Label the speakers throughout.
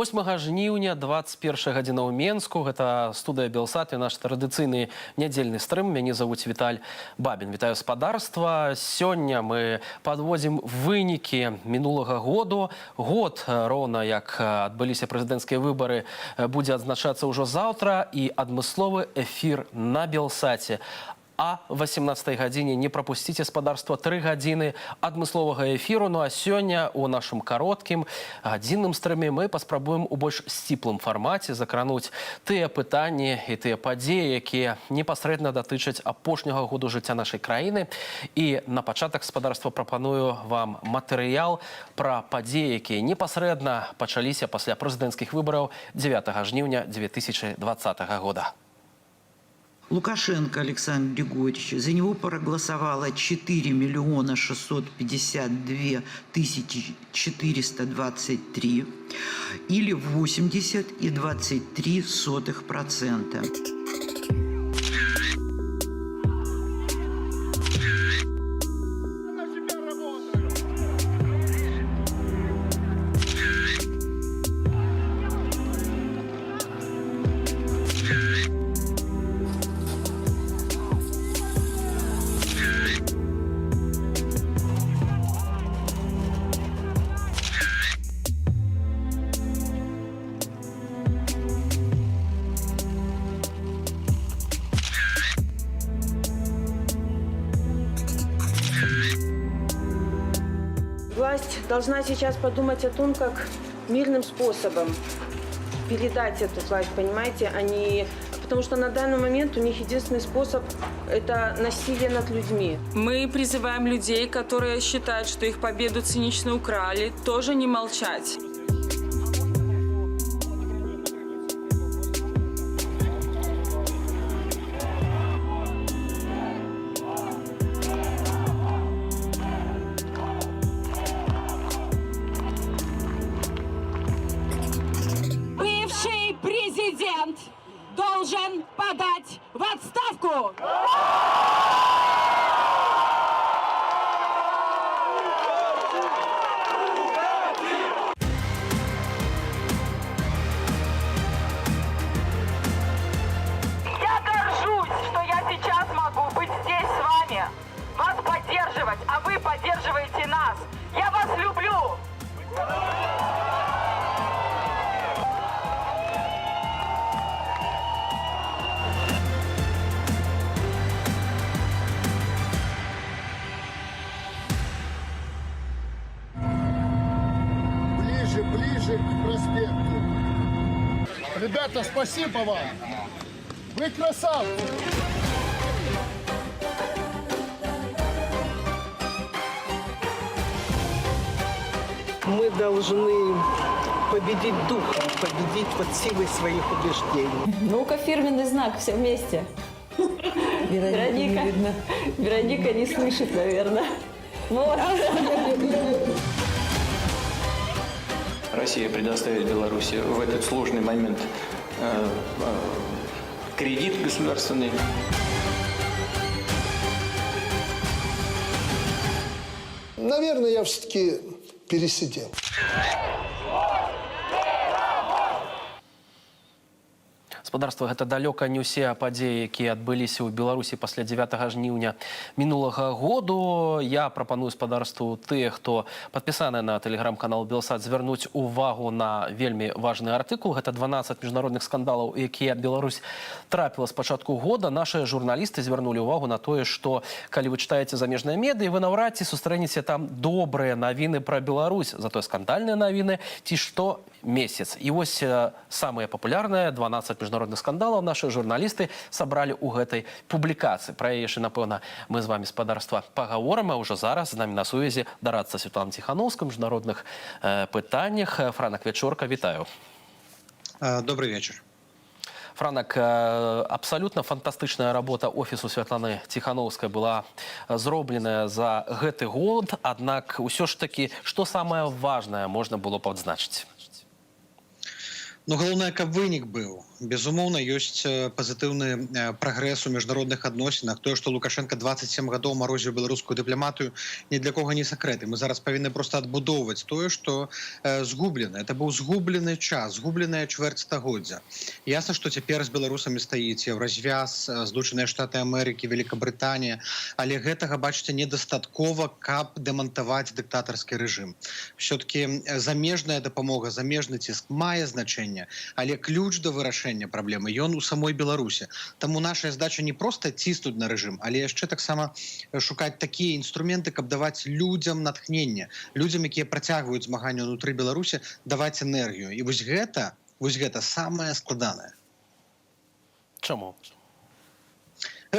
Speaker 1: 8 жніўня 21 гадзіна ў Менску. Гэта студыя Белсат і наш традыцыйны нядзельны стрым. Мяне завуць Віталь Бабін. Вітаю спадарства. Сёння мы падводзім вынікі мінулага году. Год, роўна як адбыліся прэзідэнцкія выбары, будзе адзначацца ўжо заўтра, і адмысловы эфір на Белсаце. А 18 гадзіне не прапусціце спадарства 3 гадзіны адмысловага эфіру. Ну а сёння у нашым кароткім гадзінным стрыме мы паспрабуем у больш сціплым фармаце закрануць тыя пытанні і тыя падзеі, якія непасрэдна датычаць апошняга году жыцця нашай краіны. І на пачатак спадарства прапаную вам матэрыял пра падзеі, якія непасрэдна пачаліся пасля прэзідэнцкіх выбараў 9 жніўня 2020 года.
Speaker 2: Лукашенко Александр Григорьевич, за него проголосовало 4 652 423 или 80,23%.
Speaker 3: Власть должна сейчас подумать о том, как мирным способом передать эту власть, понимаете, потому что на данный момент у них единственный способ – это насилие над людьми.
Speaker 4: Мы призываем людей, которые считают, что их победу цинично украли, тоже не молчать.
Speaker 5: Президент должен подать в отставку!
Speaker 6: Я горжусь, что я сейчас могу быть здесь с вами, вас поддерживать, а вы поддерживаете нас. Я вас люблю!
Speaker 7: Ближе к проспекту. Ребята, спасибо вам. Вы красавцы.
Speaker 8: Мы должны победить духом, победить под силой своих убеждений.
Speaker 9: Ну-ка, фирменный знак, все вместе. Вероника не слышит, наверное. Вот.
Speaker 10: Россия предоставит Беларуси в этот сложный момент кредит государственный.
Speaker 7: Наверное, я все-таки пересидел.
Speaker 1: Спадарства, гэта далёка не ўсе падзеі, якія адбыліся ў Беларусі пасля 9 жніўня мінулага году. Я прапаную спадарству тыя, хто падпісаны на тэлеграм-канал Белсат, звярнуць увагу на вельмі важны артыкул. Гэта 12 міжнародных скандалаў, якія Беларусь трапіла з пачатку года. Нашы журналісты звярнулі ўвагу на тое, што калі вы чытаеце замежныя медыі, вы наўрад ці сустрэнеце там добрыя навіны пра Беларусь, затое скандальныя навіны ці што месяц. І вось самыя папулярныя 12 міжнародных скандалаў нашы журналісты сабралі ў гэтай публікацыі. Пра яе яшчэ, напэўна, мы з вамі, спадарства, пагаворым, а ўжо зараз з намі на сувязі дарадца Святлана Ціхановская ў міжнародных пытаннях. Франак Вечорка, вітаю.
Speaker 11: Добрый вечер.
Speaker 1: Франак, абсолютно фантастычная работа офісу Святланы Ціхановскай была зробленая за гэты год, аднак усё ж такі, што самае важнае можна было б адзначыць?
Speaker 11: Ну, галоўнае, каб вынік быў. Безумоўна, ёсць пазітыўны прагрэс у міжнародных адносінах. Тое, што Лукашенко 27 гадоў марозіў беларускую дыпламатыю, ні для кого не сакрэт. Мы зараз павінны проста адбудоўваць тое, што згублена. Это быў згублены час, згубленая чвэрць стагоддзя. Ясна, што цяпер з беларусамі стаіць Еўразвяз, Злучаныя Штаты Амерыкі, Великабрытанія, але гэтага, бачыце, недастаткова, каб дэмантаваць дыктатарскі рэжым. Все-таки замежная дапамога, замежны ціск мае значэнне, але ключ да вырашэння праблемы ён у самой Беларусі. Таму наша задача не проста ціснуць на рэжым, але яшчэ таксама шукаць такія інструменты, каб даваць людзям натхненне, людзям, якія працягваюць змаганне ўнутры Беларусі, даваць энергію. І вось гэта самае складанае.
Speaker 1: Чаму?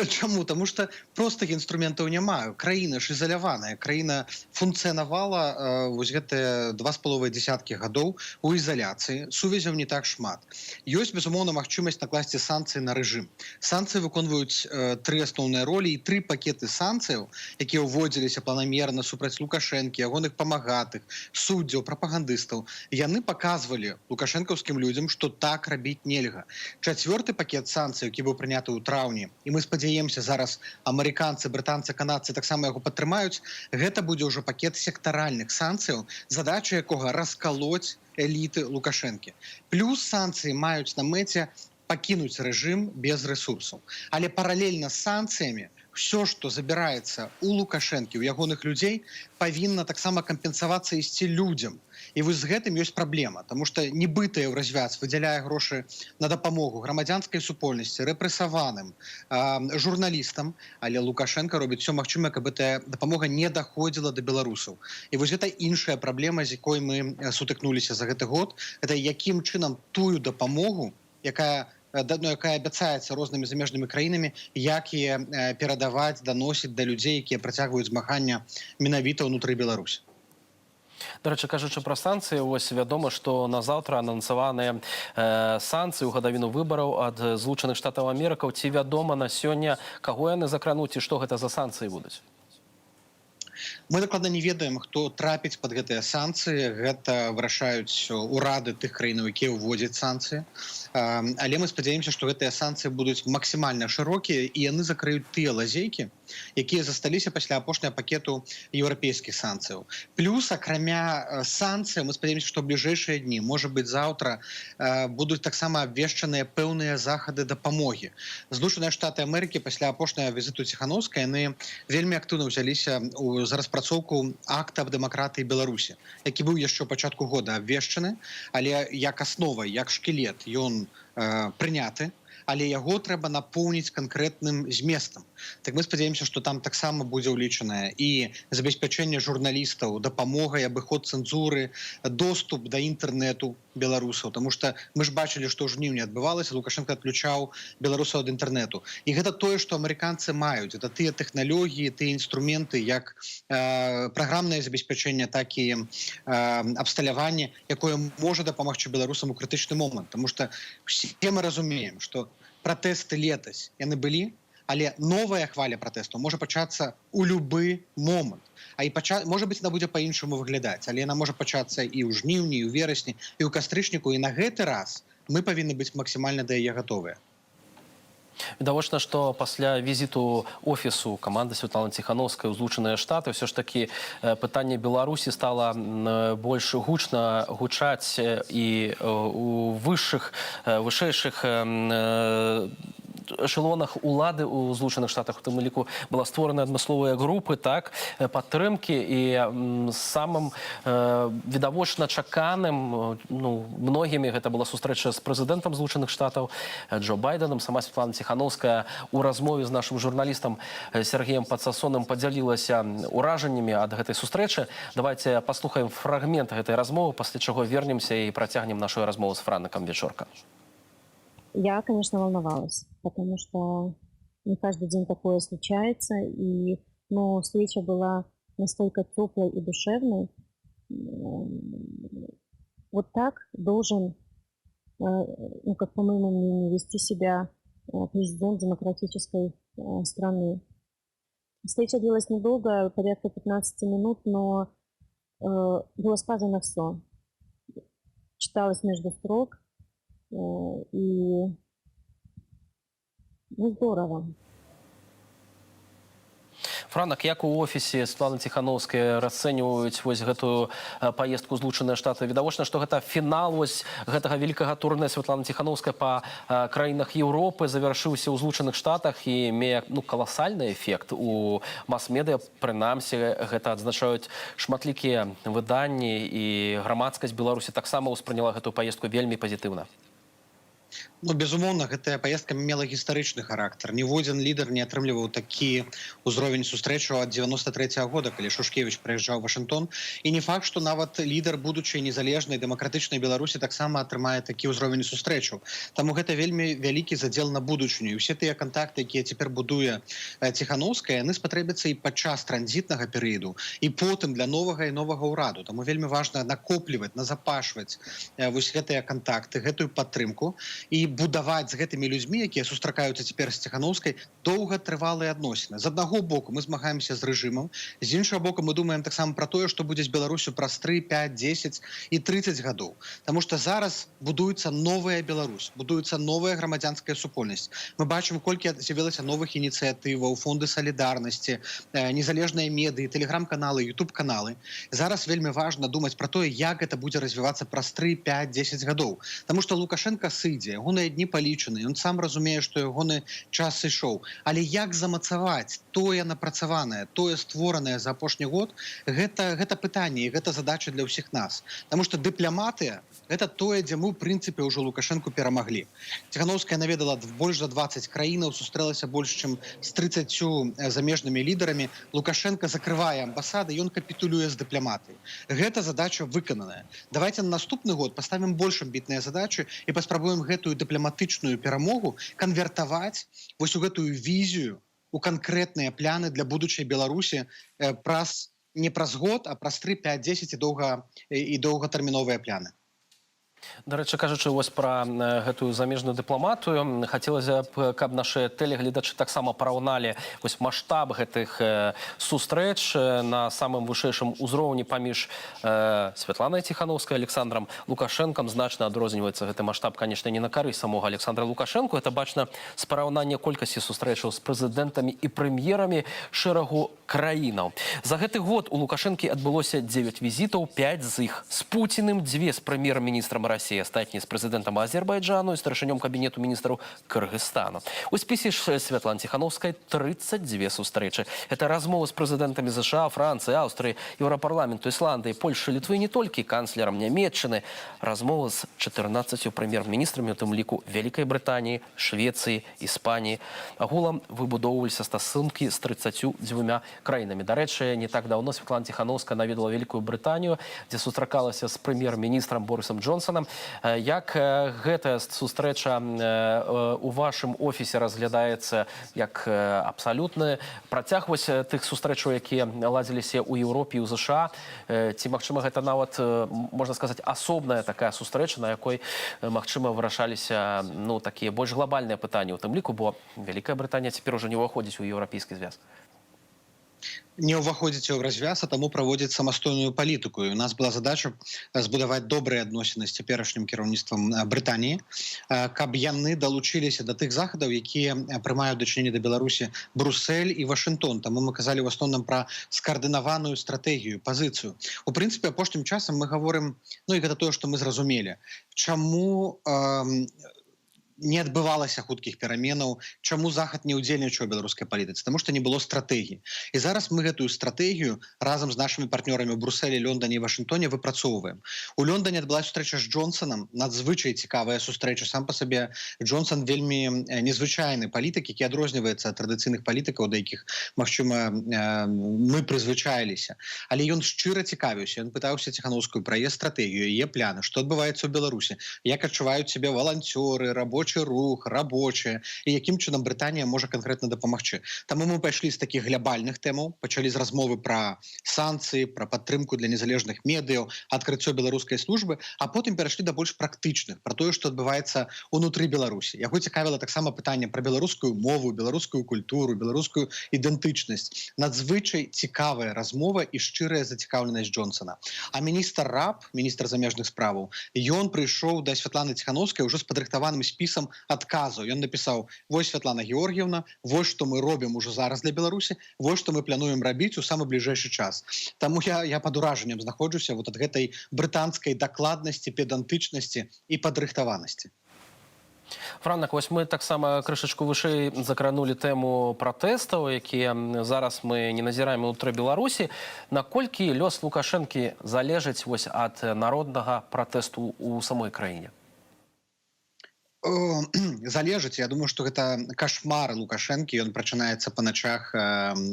Speaker 11: Чаму? Таму што простых інструментаў няма. Краіна ж ізаляваная. Краіна функцыянавала вось гэтыя 2,5 дзесяткі гадоў у ізаляцыі. Сувязяў не так шмат. Ёсць, безумоўна, магчымасць накласці санкцыі на рэжым. Санкцыі выконваюць 3 асноўныя ролі і 3 пакеты санкцыяў, якія ўводзіліся планамерна супраць Лукашэнкі, ягоных памагатых, суддзяў, прапагандыстаў. Яны паказвалі лукашэнкаўскім людзям, што так рабіць нельга. 4-ы пакет санкцый, які быў прыняты ў траўні, і мы спадзяемся, зараз амерыканцы, брытанцы, канадцы таксама яго падтрымаюць, гэта будзе ўжо пакет сектаральных санкцыяў, задача якога раскалоць эліты Лукашэнкі. Плюс санкцыі маюць на мэце пакінуць рэжым без рэсурсаў. Але паралельна з санкцыямі все, што забіраецца у Лукашэнкі, у ягоных людзей, павінна таксама кампенсавацца ісці людзям. І вось з гэтым ёсць праблема, таму што нібыта Еўразвяз выдзяляе грошы на дапамогу грамадзянскай супольнасці, рэпрэсаваным, журналістам, але Лукашенко робіць все магчымае, каб гэтая дапамога не даходзіла да беларусаў. І вось гэта іншая праблема, з якой мы сутыкнуліся за гэты год, гэта якім чынам тую дапамогу, якая абяцаецца рознымі замежнымі краінамі, як яе перадаваць, даносіць да людзей, якія працягваюць змагання менавіта ўнутры Беларусі.
Speaker 1: До речі, кажучы пра санкцыі, ось вядома, што на заўтра анансаваныя санкцыі ў гадавіну выбараў ад Злучаных Штатаў Амерыкі. Ці вядома на сёння, каго яны закрануць і што гэта за санкцыі будуць?
Speaker 11: Мы дакладна не ведаем, хто трапіць пад гэтыя санкцыі. Гэта вырашаюць урады тых краінаў, якія ўводзяць санкцыі. Але мы спадзяемся, што гэтыя санкцыі будуць максімальна шырокія і яны закрыюць тыя лазейкі, якія засталіся пасля апошняга пакету еўрапейскіх санкцыяў. Плюс, акрамя санкцый, мы спадзяемся, што ў бліжэйшыя дні, можа быць заўтра, будуць таксама абвешчаныя пэўныя захады дапамогі. Злучаныя Штаты Амерыкі пасля апошняга візіту Ціханаўскай яны вельмі актыўна ўзяліся за распрацоўку акта аб дэмакратыі Беларусі, які быў яшчэ ў пачатку года абвешчаны, але як аснова, як шкілет ён прыняты, але яго трэба напоўніць канкрэтным зместам. Так мы спадзяемся, што там таксама будзе ўлічанае і забеспячэнне журналістаў, дапамога і абыход цэнзуры, доступ да інтэрнэту беларусаў, таму што мы ж бачылі, што ў жніўні адбывалася, Лукашенко адключаў беларусаў ад інтэрнэту. І гэта тое, што амерыканцы маюць. Это тыя тэхналогіі, тыя інструменты, як праграмнае забеспячэнне, так і абсталяванне, якое можа дапамагчы беларусам у крытычны момант. Таму што все мы разумеем, што пратэсты летась яны былі, але новая хваля пратэсту можа пачацца ў любы момант. Можа быць, яна будзе па-іншаму выглядаць, але яна можа пачацца і ў жніўні, і ў верасні, і ў кастрычніку, і на гэты раз мы павінны быць максімальна да яе гатовыя.
Speaker 1: Відавочна, што пасля візіту офісу каманды Святланы Ціханаўскай ў Злучаныя Штаты ўсё ж такі пытанне Беларусі стала больш гучна гучаць і у вышэйшых эшелонах улады ў Злучаных Штатах, у тым ліку была створана адмысловыя групы, так, падтрымкі, і самым відавочна чаканым, многімі гэта была сустрэча з прэзідэнтам Злучаных Штатаў Джо Байденам. Сама Святлана Ціханаўская у размове з нашым журналістам Сергеем Падсасоным падзялілася ўражаннямі ад гэтай сустрэчы. Давайте паслухаем фрагмент гэтай размовы, пасля чаго вернемся і працягнем нашу размову з Франком Вечорка.
Speaker 9: Я, конечно, волновалась, потому что не каждый день такое случается, но встреча была настолько теплой и душевной. Вот так должен, как по моему мнению, вести себя президент демократической страны. Встреча длилась недолго, порядка 15 минут, но было сказано все. Читалось между строк. И здорово.
Speaker 1: Франак, як у офісе Светланы Ціхановскай расцэньваюць вось гэтую паездку Злучаныя Штаты? Відавочна, што гэта фінал вось гэтага вялікага турне Светланы Ціхановскай па краінах Еўропы завяршыўся ў Злучаных Штатах і мее каласальны эфект у мас-медыа. Прынамсі, гэта адзначаюць шматлікія выданні, і грамадскасць Беларусі таксама ўспрыняла гэтую паездку вельмі пазітыўна.
Speaker 11: Ну, безумоўна, гэтая паездка мела гістарычны характар. Ніводзін лідар не атрымліваў такі ўзровень сустрэчаў ад 93-го года, калі Шушкевіч прыязджаў у Вашынгтон. І не факт, што нават лідар будучай незалежнай дэмакратычнай Беларусі таксама атрымае такі ўзровень сустрэчаў. Таму гэта вельмі вялікі задзел на будучыню. І ўсе тыя кантакты, якія цяпер будуе Ціхановская, яны спатрэбяцца і падчас транзітнага перыяду, і потым для новага і новага ўраду. Таму вельмі важна накопліваць, назапашваць вось гэтыя кантакты, гэтую падтрымку і будаваць з гэтымі людзьмі, якія сустракаюцца цяпер з Ціхановскай, доўгатрывалыя адносіны. З аднаго боку мы змагаемся з рэжымам, з іншага боку мы думаем таксама пра тое, што будзе з Беларусю праз 3, 5, 10 і 30 гадоў. Таму што зараз будуецца новая Беларусь, будуецца новая грамадзянская супольнасць. Мы бачым, колькі з'явілася новых ініцыятываў, фонды салідарнасці, незалежныя медыі, тэлеграм-каналы, ютуб-каналы. Зараз вельмі важна думаць пра тое, як гэта будзе развівацца праз 3, 5, 10 гадоў. Таму што Лукашенка сыдзе, ягоныя дні палічаны, ён сам разумее, што ягоны час сышоў. Але як замацаваць тое напрацаванае, тое створанае за апошні год, гэта пытанне, і гэта задача для ўсіх нас. Таму што дыпламатыя – гэта тое, дзе мы, ў прынцыпе, ўжо Лукашэнку перамаглі. Ціхановская наведала больш за 20 краінаў, сустрэлася больш, чым з 30 замежнымі лідарамі. Лукашенка закрывае амбасады, ён капітулюе з дыпламатыяй. Гэта задача выкананая. Давайте на наступны год паставім больш амбітныя задачы і паспрабуем гэтую дыпламатычную перамогу канвертаваць вось у гэтую візію, у канкрэтныя пляны для будучай Беларусі не праз год, а праз 3, 5, 10 і доўгатэрміновыя пляны.
Speaker 1: Да рэчы, кажучы вось пра гэтую замежную дыпламатыю, хацелася б, каб нашы тэлегледачы таксама параўналі вось маштаб гэтых сустрэч на самым вышэйшым узроўні паміж Светланай Ціхановскай, Александром Лукашэнкам. Значна адрозніваецца гэты маштаб, канешне, не на карысць самога Александра Лукашэнку. Гэта бачна з параўнання колькасці сустрэчаў з прэзідэнтамі і прэм'ерамі шэрагу краінаў. За гэты год у Лукашэнкі адбылося 9 візітаў, 5 з іх з Пуціным, 2 з прэм'ер-міністрам России, астатнія з прэзідэнтам Азербайджану і старшынём кабінету міністраў Кыргызстану. У спісе Светланы Ціхановскай 32 сустрэчы. Это размовы з прэзідэнтамі США, Францыі, Аўстрыі, Еўрапарламенту, Ісландыі, Польшы, Літвы, не толькі канцлерам Нямецчыны. Размовы з 14 прэм'ер-міністрамі, у тым ліку Вялікай Брытаніі, Швецыі, Іспаніі. Агулам выбудоўваліся стасункі з 32 краінамі. Дарэчы, не так даўно Светлана Ціхановская наведала Вялікую Брытанію, дзе сустракалася з прэм'ер-міністрам Борысам Джонсонам. Як гэтая сустрэча у вашым офісе разглядаецца як абсалютны працяг вось тых сустрэчаў, якія ладзіліся ў Еўропе і ў ЗША? Ці, магчыма, гэта нават, можна сказаць, асобная такая сустрэча, на якой, магчыма, вырашаліся такія больш глобальныя пытанні, у тым ліку, бо Вялікая Брытанія цяпер ужо не ўваходзіць у еўрапейскі звяз.
Speaker 11: Не ўваходзіць у развяз, а таму праводзіць самастойную палітыку. І у нас была задача збудаваць добрыя адносіны з цяперашнім кіраўніцтвам Брытаніі, каб яны далучыліся да тых захадаў, якія прымаюць дачыненне да Беларусі Брусэль і Вашынгтон. Таму мы казалі ў асноўным пра скаардынаваную стратэгію, пазіцыю. У прынцыпе, апошнім часам мы гаворым, і гэта тое, што мы зразумелі, чаму не адбывалася хуткіх пераменаў, чаму Захад не ўдзельнічаў у беларускай палітыцы, таму што не было стратэгіі. І зараз мы гэтую стратэгію разам з нашымі партнёрамі ў Брусэлі, Лондоне і Вашынгтоне выпрацоўваем. У Лондоне адбылася сустрэча з Джонсонам, надзвычай цікавая сустрэча. Сам па сабе Джонсон вельмі незвычайны палітык, які адрозніваецца ад традыцыйных палітыкаў, да якіх, магчыма, мы прызвычаіліся. Але ён шчыра цікавіўся, ён пытаўся Ціхановскую пра яе стратэгію, яе пляны, што адбываецца ў Беларусі, як адчуваюць сябе валанцёры, рабочыя творчы рух, рабочыя, і якім чынам Брытанія можа канкрэтна дапамагчы. Таму мы пайшлі з такіх глябальных тэмаў, пачалі з размовы пра санкцыі, пра падтрымку для незалежных медыяў, адкрыццё беларускай службы, а потым перайшлі да больш практычных, пра тое, што адбываецца ўнутры Беларусі. Яго цікавіла таксама пытанне пра беларускую мову, беларускую культуру, беларускую ідэнтычнасць. Надзвычай цікавая размова і шчырая зацікаўленасць Джонсона. А міністр Раб, міністр замежных справаў, ён прыйшоў да Святланы Ціхановскай ўжо з падрыхтаваным спісам адказаў. Ён напісаў: вось, Святлана Георгіевна, вось што мы робім ужо зараз для Беларусі, вось што мы плануем рабіць у самы бліжэйшы час. Таму я пад уражаннем знаходжуся вот ад гэтай брытанскай дакладнасці, педантычнасці і падрыхтаванасці.
Speaker 1: Франак, вось мы таксама крышачку вышэй закранулі тэму пратэстаў, якія зараз мы не назіраем ўнутры Беларусі. Наколькі лёс Лукашэнкі залежыць вось ад народнага пратэсту ў самой краіне?
Speaker 11: Залежыць. Я думаю, што гэта кашмар Лукашэнкі. Ён прачынаецца па начах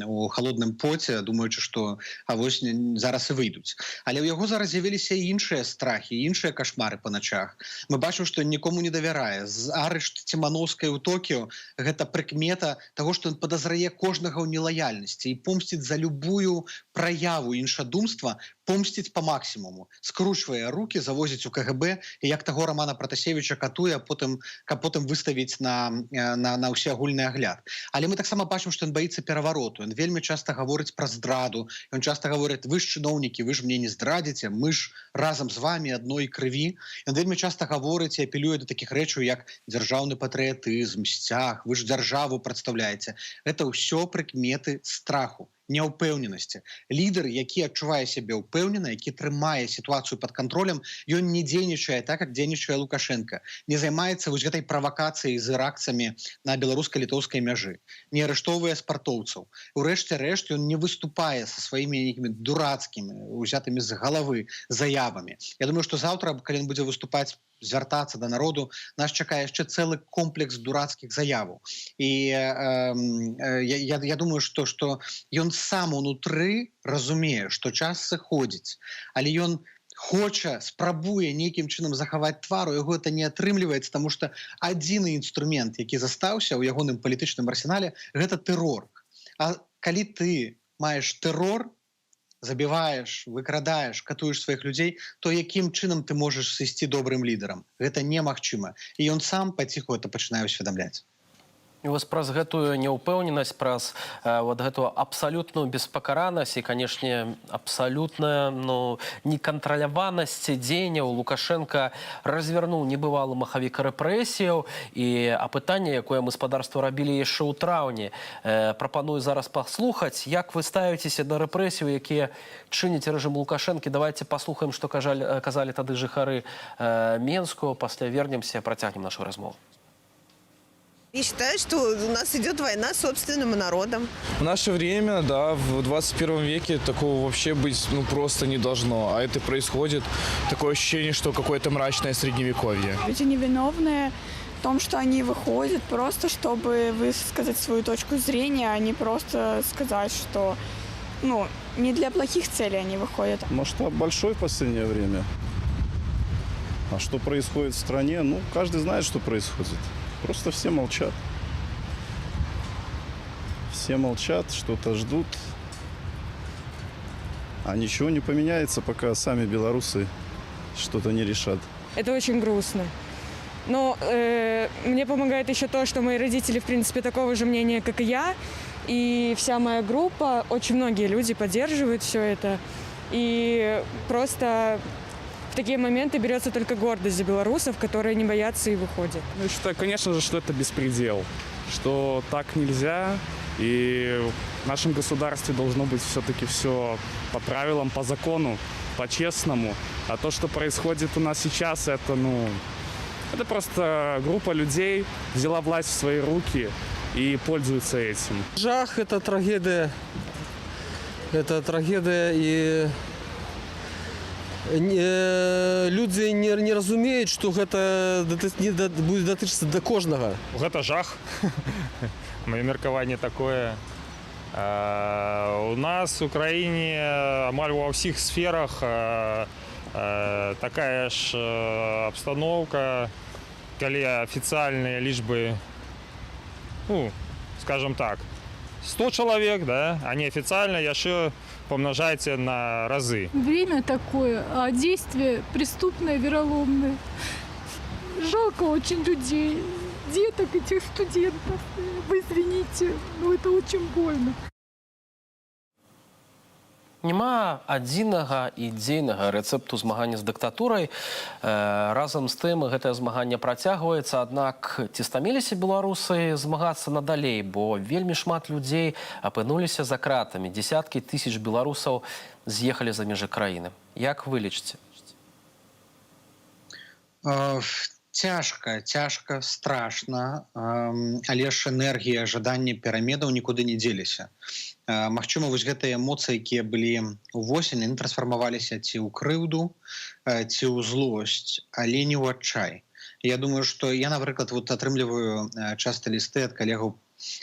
Speaker 11: у халодным поце, думаючы, што вось зараз і выйдуць. Але ў яго зараз з'явіліся і іншыя страхі, іншыя кашмары па начах. Мы бачым, што ён нікому не давярае. З арышт Цімановскай у Токіо гэта прыкмета таго, што ён падазрае кожнага ў нелаяльнасці і помсціць за любую праяву іншадумства, помсціць па максімуму. Скручвае рукі, завозіць у КГБ, і як таго Романа Пратасевіча катуе, а потым выставіць на ўсеагульны агляд. Але мы таксама бачым, што ён баіцца перавароту. Ён вельмі часта гаворыць пра здраду. Ён часта гаворыць: вы ж чыноўнікі, вы ж мне не здрадзіце, мы ж разам з вамі адной крыві. Ён вельмі часта гаворыць і апелюе да такіх рэчаў, як дзяржаўны патрыятызм, сцяг, вы ж дзяржаву прадстаўляеце. Гэта ўсё прыкметы страху, няўпэўненасці. Лідар, які адчувае сябе ўпэўнена, які трымае сітуацыю пад кантролем, ён не дзейнічае так, як дзейнічае Лукашенко. Не займаецца вось гэтай правакацыяй з іракцамі на беларуска-літоўскай мяжы. Не арыштоўвае спартоўцаў. У рэшце рэшт ён не выступае са сваімі нейкімі дурацкімі, узятымі з галавы заявамі. Я думаю, што заўтра, калі ён будзе выступаць, звяртацца да народу, нас чакае яшчэ цэлы комплекс дурацкіх заяваў. І я думаю, што ён сам унутры разумее, што час сыходзіць, але ён хоча, спрабуе нейкім чынам захаваць твар, у яго это не атрымліваецца, таму што адзіны інструмент, які застаўся ў ягоным палітычным арсенале, гэта тэрор. А калі ты маеш тэрор, забіваеш, выкрадаеш, катуеш сваіх людзей, то якім чынам ты можаш сысці добрым лідарам? Гэта немагчыма. І ён сам паціху это пачынае ўсведамляць.
Speaker 1: І вось праз гэтую няўпэўненасць, праз вот гэтую абсалютную беспакаранасць і, канешне, абсалютная некантраляванасць дзеянняў Лукашенко развярнуў небывалы махавік рэпрэсіяў. І апытанне, якое мы спадарству рабілі яшчэ ў траўні, прапаную зараз паслухаць. Як вы ставіцеся да рэпрэсіяў, якія чыніць рэжым Лукашэнкі? Давайте паслухаем, што казалі тады жыхары Менску. Пасля вернемся, працягнем нашу размову.
Speaker 12: Я считаю, что у нас идет война с собственным народом.
Speaker 13: В наше время, да, в 21 веке такого вообще быть просто не должно. А это происходит. Такое ощущение, что какое-то мрачное средневековье.
Speaker 14: Люди невиновные в том, что они выходят просто, чтобы высказать свою точку зрения, а не просто сказать, что не для плохих целей они выходят.
Speaker 15: Масштаб большой в последнее время. А что происходит в стране? Каждый знает, что происходит. Просто все молчат. Все молчат, что-то ждут. А ничего не поменяется, пока сами белорусы что-то не решат.
Speaker 16: Это очень грустно. Но мне помогает еще то, что мои родители, в принципе, такого же мнения, как и я. И вся моя группа, очень многие люди поддерживают все это. И просто... В такие моменты берется только гордость за белорусов, которые не боятся и выходят.
Speaker 17: Я считаю, конечно же, что это беспредел, что так нельзя, и в нашем государстве должно быть все-таки все по правилам, по закону, по-честному. А то, что происходит у нас сейчас, это просто группа людей взяла власть в свои руки и пользуется этим.
Speaker 18: Жах – это трагедия. Это трагедия, и люди не разумеюць, што гэта будзе датычыцца да кожнага.
Speaker 19: Гэта жах. Маё меркаванне такое. У нас у краіне амаль ва ўсіх сферах такая ж абстаноўка. коли официальные лишь ну, скажем так, 100 человек, да, а неофициально еще помножайте на разы.
Speaker 20: Время такое, а действия преступные, вероломные. Жалко очень людей, деток, этих студентов. Вы извините, но это очень больно.
Speaker 1: Няма адзінага і дзейнага рэцэпту змагання з дыктатурай. Разам з тым гэтае змаганне працягваецца, аднак ці стаміліся беларусы змагацца надалей, бо вельмі шмат людзей апынуліся за кратамі. Дзесяткі тысяч беларусаў з'ехалі за межы краіны. Як вы лічыце?
Speaker 11: Цяжка, страшна, але ж энергія, жаданне пераменаў нікуды не дзеліся. Магчыма, вось гэтыя эмоцыі, якія былі ўвосень, яны трансфармаваліся ці ў крыўду, ці ў злосць, але не ў адчай. Я думаю, што я, напрыклад, атрымліваю часта лісты ад калегаў,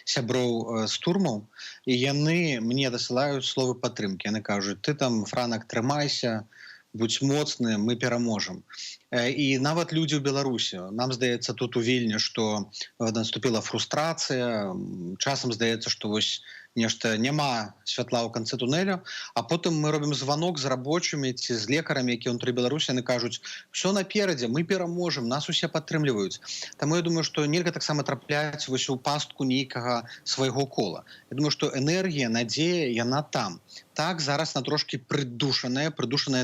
Speaker 11: сяброў з турмаў, і яны мне дасылаюць словы падтрымкі. Яны кажуць: ты там, Франак, трымайся, будь моцны, мы пераможам. І нават людзі ў Беларусі. Нам здаецца тут у Вільні, што наступіла фрустрацыя, часам здаецца, што вось нешта няма святла ў канцы туннеля, а потым мы робім званок з рабочымі ці з лекарамі, якія ўнутры Беларусі, яны кажуць: ўсё наперадзе, мы пераможам, нас усе падтрымліваюць. Таму я думаю, што нельга таксама трапляць вось у пастку нейкага свайго кола. Я думаю, што энергія, надзея, яна там. Так, зараз на трошки придушаная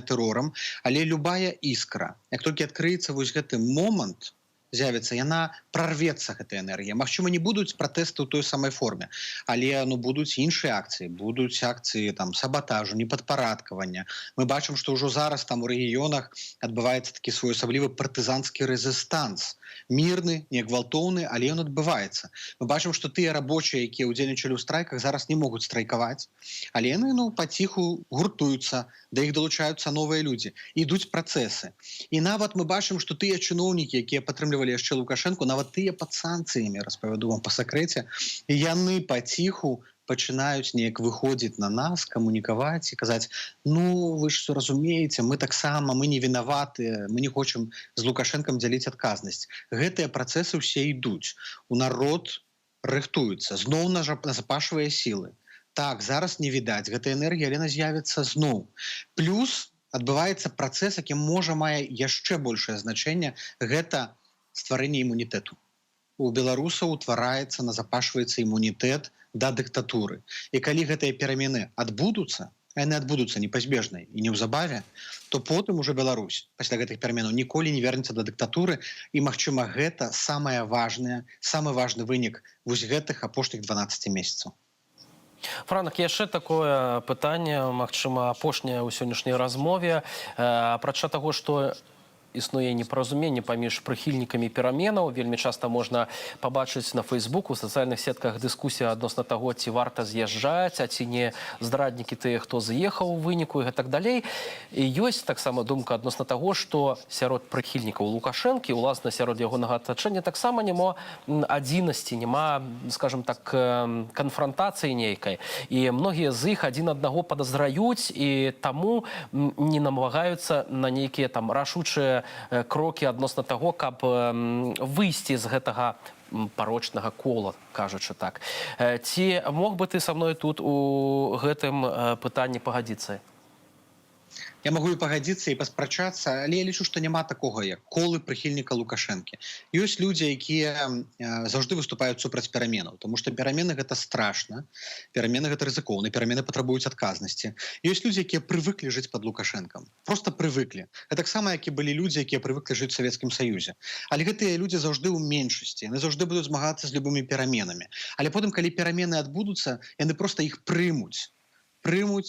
Speaker 11: тэрорам, але любая іскра, як толькі адкрыецца вось гэты момант, з'явіцца, яна прорвецца, гэтая энергія. Магчыма, не будуць пратэсты ў той самай форме, але будуць іншыя акцыі, будуць акцыі там саботажу, непадпарадкавання. Мы бачым, што ўжо зараз там у рэгіёнах адбываецца такі своеасаблівы партызанскі рэзістанс. Мірны, не гвалтоўны, але ён адбываецца. Мы бачым, што тыя рабочыя, якія ўдзельнічалі ў страйках, зараз не могуць страйкаваць, але яны паціху гуртуюцца, да іх далучаюцца новыя людзі. Ідуць працэсы. І нават мы бачым, што тыя чыноўнікі, якія падтрымлівалі яшчэ Лукашэнку, нават тыя пад санкцыямі, распавяду вам па сакрэце, яны паціху пачынаюць неяк выходзіць на нас, камунікаваць і казаць: ну, вы ж все разумееце, мы таксама, мы не вінаватыя, мы не хочам з Лукашэнкам дзяліць адказнасць. Гэтыя працэсы ўсе ідуць. У народ рыхтуецца, зноў назапашвае сілы. Так, зараз не відаць гэтая энергія, але яна з'явіцца зноў. Плюс адбываецца працэс, які можа мае яшчэ большае значэнне, гэта стварэнне імунітэту. У беларусаў утвараецца, назапашваецца імунітэт да дыктатуры. І калі гэтыя перамены адбудуцца, яны адбудуцца непазбежна і неўзабаве, то потым уже Беларусь пасля гэтых пераменаў ніколі не вернецца да дыктатуры, і, магчыма, гэта самы важны вынік вось гэтых апошніх 12 месяцаў.
Speaker 1: Франак, яшчэ такое пытанне, магчыма, апошняе ў сённяшняй размове. Апрача таго, што існуе непаразуменне паміж прыхільнікамі пераменаў. Вельмі часта можна пабачыць на Фейсбуку, у сацыяльных сетках дыскусія адносна таго, ці варта з'язджаць, а ці не здраднікі тыя, хто з'ехаў у выніку і гэтак далей. І ёсць таксама думка адносна таго, што сярод прыхільнікаў Лукашэнкі, уласна сярод ягонага атачэння, таксама няма адзінасці, няма, скажем так, канфрантацыі нейкай. І многія з іх адзін аднаго падазраюць і таму не намагаюцца на нейкія там рашучыя крокі адносна таго, каб выйсці з гэтага парочнага кола, кажучы так. Ці мог бы ты са мной тут у гэтым пытанні пагадзіцца?
Speaker 11: Я магу і пагадзіцца і паспрачацца, але я лічу, што няма такога, як колы прыхільніка Лукашэнкі. Ёсць людзі, якія заўжды выступаюць супраць пераменаў, тому што перамены гэта страшна, перамены гэта рызыкоўна, перамены патрабуюць адказнасці. Ёсць людзі, якія прывыклі жыць пад Лукашэнкам, проста прывыклі. Таксама, як і былі людзі, якія прывыклі жыць у Савецкім Саюзе. Але гэтыя людзі заўжды ў меншасці, яны заўжды будуць змагацца з любымі пераменамі. Але потым, калі перамены адбудуцца, яны проста іх прымуць,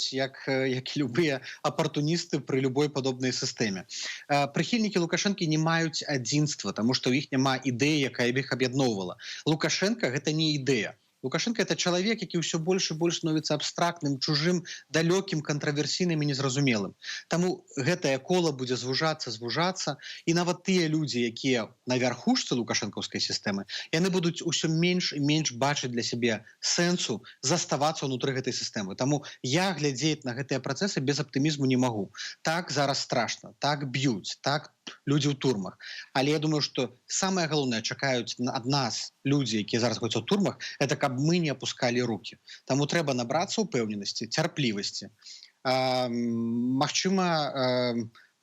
Speaker 11: як любыя апартуністы пры любой падобнай сістэме. Прыхільнікі Лукашэнкі не маюць адзінства, таму што ў іх няма ідэі, якая б іх аб'ядноўвала. Лукашэнка – гэта не ідэя. Лукашенко – это чалавек, які ўсё больш і больш становіцца абстрактным, чужым, далёкім, кантраверсійным і незразумелым. Таму гэтае кола будзе звужацца, і нават тыя людзі, якія на вярхушцы лукашэнкаўскай сістэмы, яны будуць усё менш і менш бачыць для сябе сэнсу заставацца ўнутры гэтай сістэмы. Таму я глядзець на гэтыя працэсы без аптымізму не магу. Так зараз страшна, так б'юць, так людзі ў турмах. Але я думаю, што самае галоўнае чакаюць ад нас людзі, якія зараз ходзяць у турмах, это каб мы не апускалі рукі. Таму трэба набрацца ўпэўненасці, цярплівасці. Магчыма,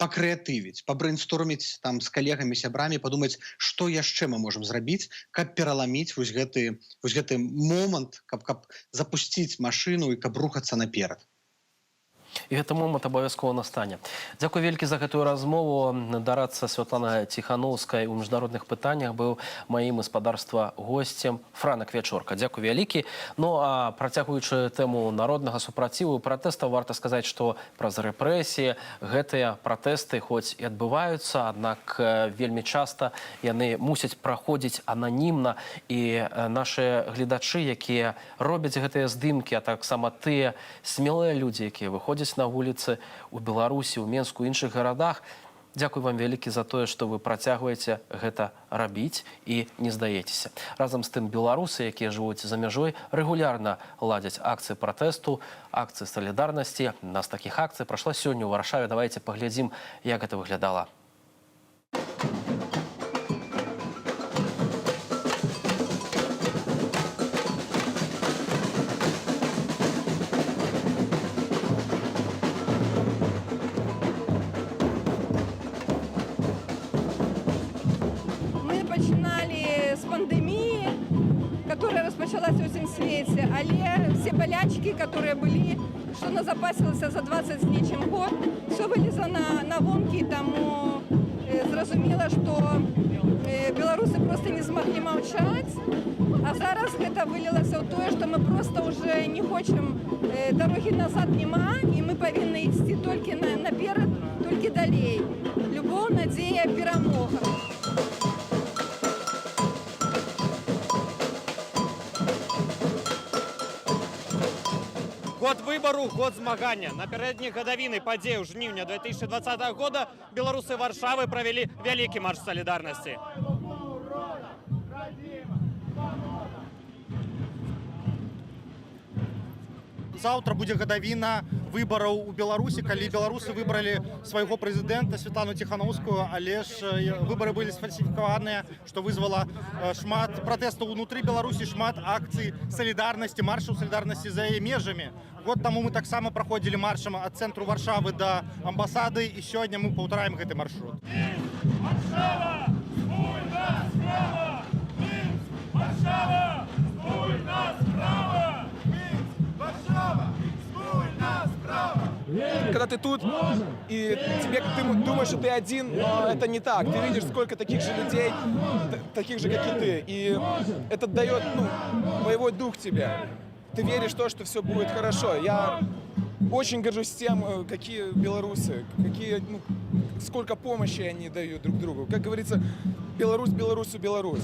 Speaker 11: пакрэатывіць, пабрэйнсторміць там з калегамі, сябрамі, падумаць, што яшчэ мы можам зрабіць, каб пераламіць вось гэты момант, каб запусціць машыну і каб рухацца наперад.
Speaker 1: І гэты момант абавязкова настане. Дзякуй вялікі за гэтую размову. Дарадца Святлана Ціхановская ў міжнародных пытаннях быў маім гаспадарства госцем. Франак Вячорка. Дзякуй вялікі. Ну а працягваючы тэму народнага супраціву і пратэстаў, варта сказаць, што праз рэпрэсіі гэтыя пратэсты хоць і адбываюцца, аднак вельмі часта яны мусяць праходзіць ананімна, і нашы гледачы, якія робяць гэтыя здымкі, а таксама тыя смелыя людзі, якія выходзяць на вуліцы ў Беларусі, ў Менску, у іншых гарадах. Дзякуй вам вялікі за тое, што вы працягваеце гэта рабіць і не здаецеся. Разам з тым беларусы, якія жывуць за мяжой, рэгулярна ладзяць акцыі пратэсту, акцыі салідарнасці. У нас такіх акцый прайшла сёння ў Варшаве. Давайте паглядзім, як гэта выглядала.
Speaker 21: Почалась у всем свете, але все болячки, которые были, что назапасилися за 20 з лічим год, все вылезло на вонки, тому зразумела, что белорусы просто не смогли молчать, а зараз это вылилося в то, что мы просто уже не хотим, дороги назад нема, и мы повинны идти только наперед, только далей. Любовь, надея, перемога.
Speaker 22: Год выбору, год змагання. Напярэдадні гадавіны падзеяў жніўня 2020 года беларусы Варшавы правялі вялікі марш салідарнасці.
Speaker 23: Завтра будзе гадавіна выбараў у Беларусі, калі беларусы выбралі свайго прэзідэнта Святлану Ціхановскую, але ж выбары былі сфальсіфікаваныя, што вызвала шмат пратэстаў унутры Беларусі, шмат акцый салідарнасці, маршаў салідарнасці за яе межамі. Год таму мы таксама праходзілі маршам ад цэнтру Варшавы да амбасады, і сёння мы паўтараем гэты маршрут. Варшава, спуй нас справа! Мінск, Варшава, спуй нас справа!
Speaker 24: Когда ты тут, и ты думаешь, что ты один, но это не так. Ты видишь, сколько таких же людей, таких же, как и ты. И это дает, боевой дух тебе. Ты веришь в то, что все будет хорошо. Я очень горжусь тем, какие белорусы, сколько помощи они дают друг другу. Как говорится, Беларусь белорусу Беларусь.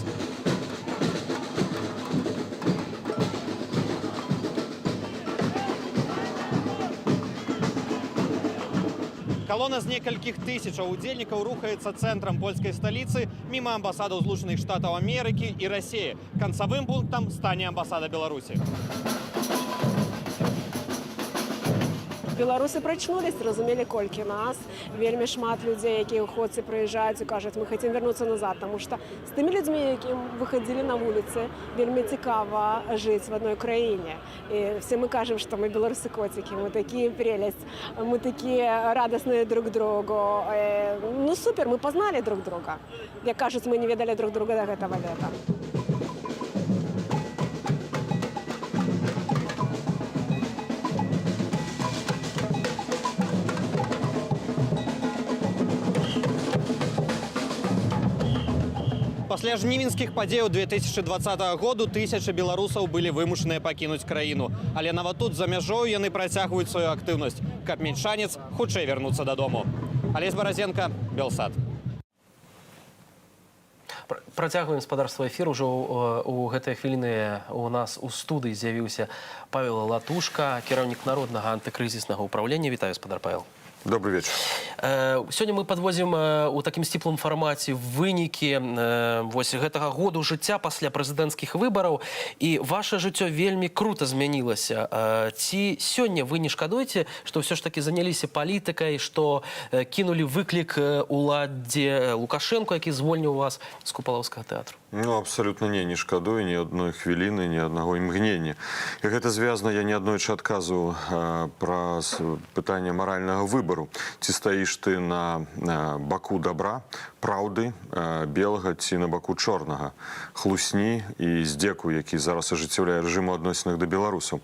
Speaker 22: Колонна з некалькіх тысячаў удзельнікаў рухаецца цэнтрам польскай сталіцы міма амбасадаў Злучаных Штатаў Амерыкі і Расіі. Канцавым пунктам стане амбасада Беларусі.
Speaker 25: Беларусы прачнулись, разумелі, колькі нас. Вельмі шмат людзей, якія хлопцы прыязджаюць і кажуць, мы хотим вернуться назад, потому что з тымі людзьмі, якія выходзілі на вуліцы, вельмі цікава жыць в одной краіне. І все мы кажем, что мы белорусы-котики, мы такие прелесть, мы такие радостные друг другу. Ну супер, мы познали друг друга. Як кажуць, мы не ведалі друг друга до гэтага лета.
Speaker 22: Пасля жнівеньскіх падзеяў 2020 году тысячы беларусаў былі вымушаныя пакінуць краіну. Але нават тут за мяжою яны працягваюць сваю актыўнасць, каб мець шанец хутчэй вярнуцца дадому. Алесь Баразенко, Белсат.
Speaker 1: Працягваем спадарства эфір. Ужо у гэтыя хвіліны у нас у студыі з'явіўся Павел Латушка, кіраўнік народнага антыкрызіснага ўпраўлення. Вітаю, спадар Павел.
Speaker 2: Добрый вечер.
Speaker 1: Сёння мы подводзім у такім сціплым фармаце вынікі вось гэтага году жыцця пасля прэзідэнцкіх выбараў, і ваше жыццё вельмі крута змянілася. Ці сёння вы не шкадуеце, што ўсё ж таки заняліся палітыкай, што кінулі выклік уладзе Лукашенко, які звольніў вас з Купалаўскага тэатру?
Speaker 2: Ну, абсолютно не шкадую ни одной хвилины, ни одного імгнення. Як гэта звязана, я не аднойчы адказваў пра пытанне маральнага выбару. Ці стаіш ты на баку добра, праўды, белага, ці на баку чорнага, хлусні і здзеку, які зараз ажыццяўляе рэжым у адносінах да беларусаў.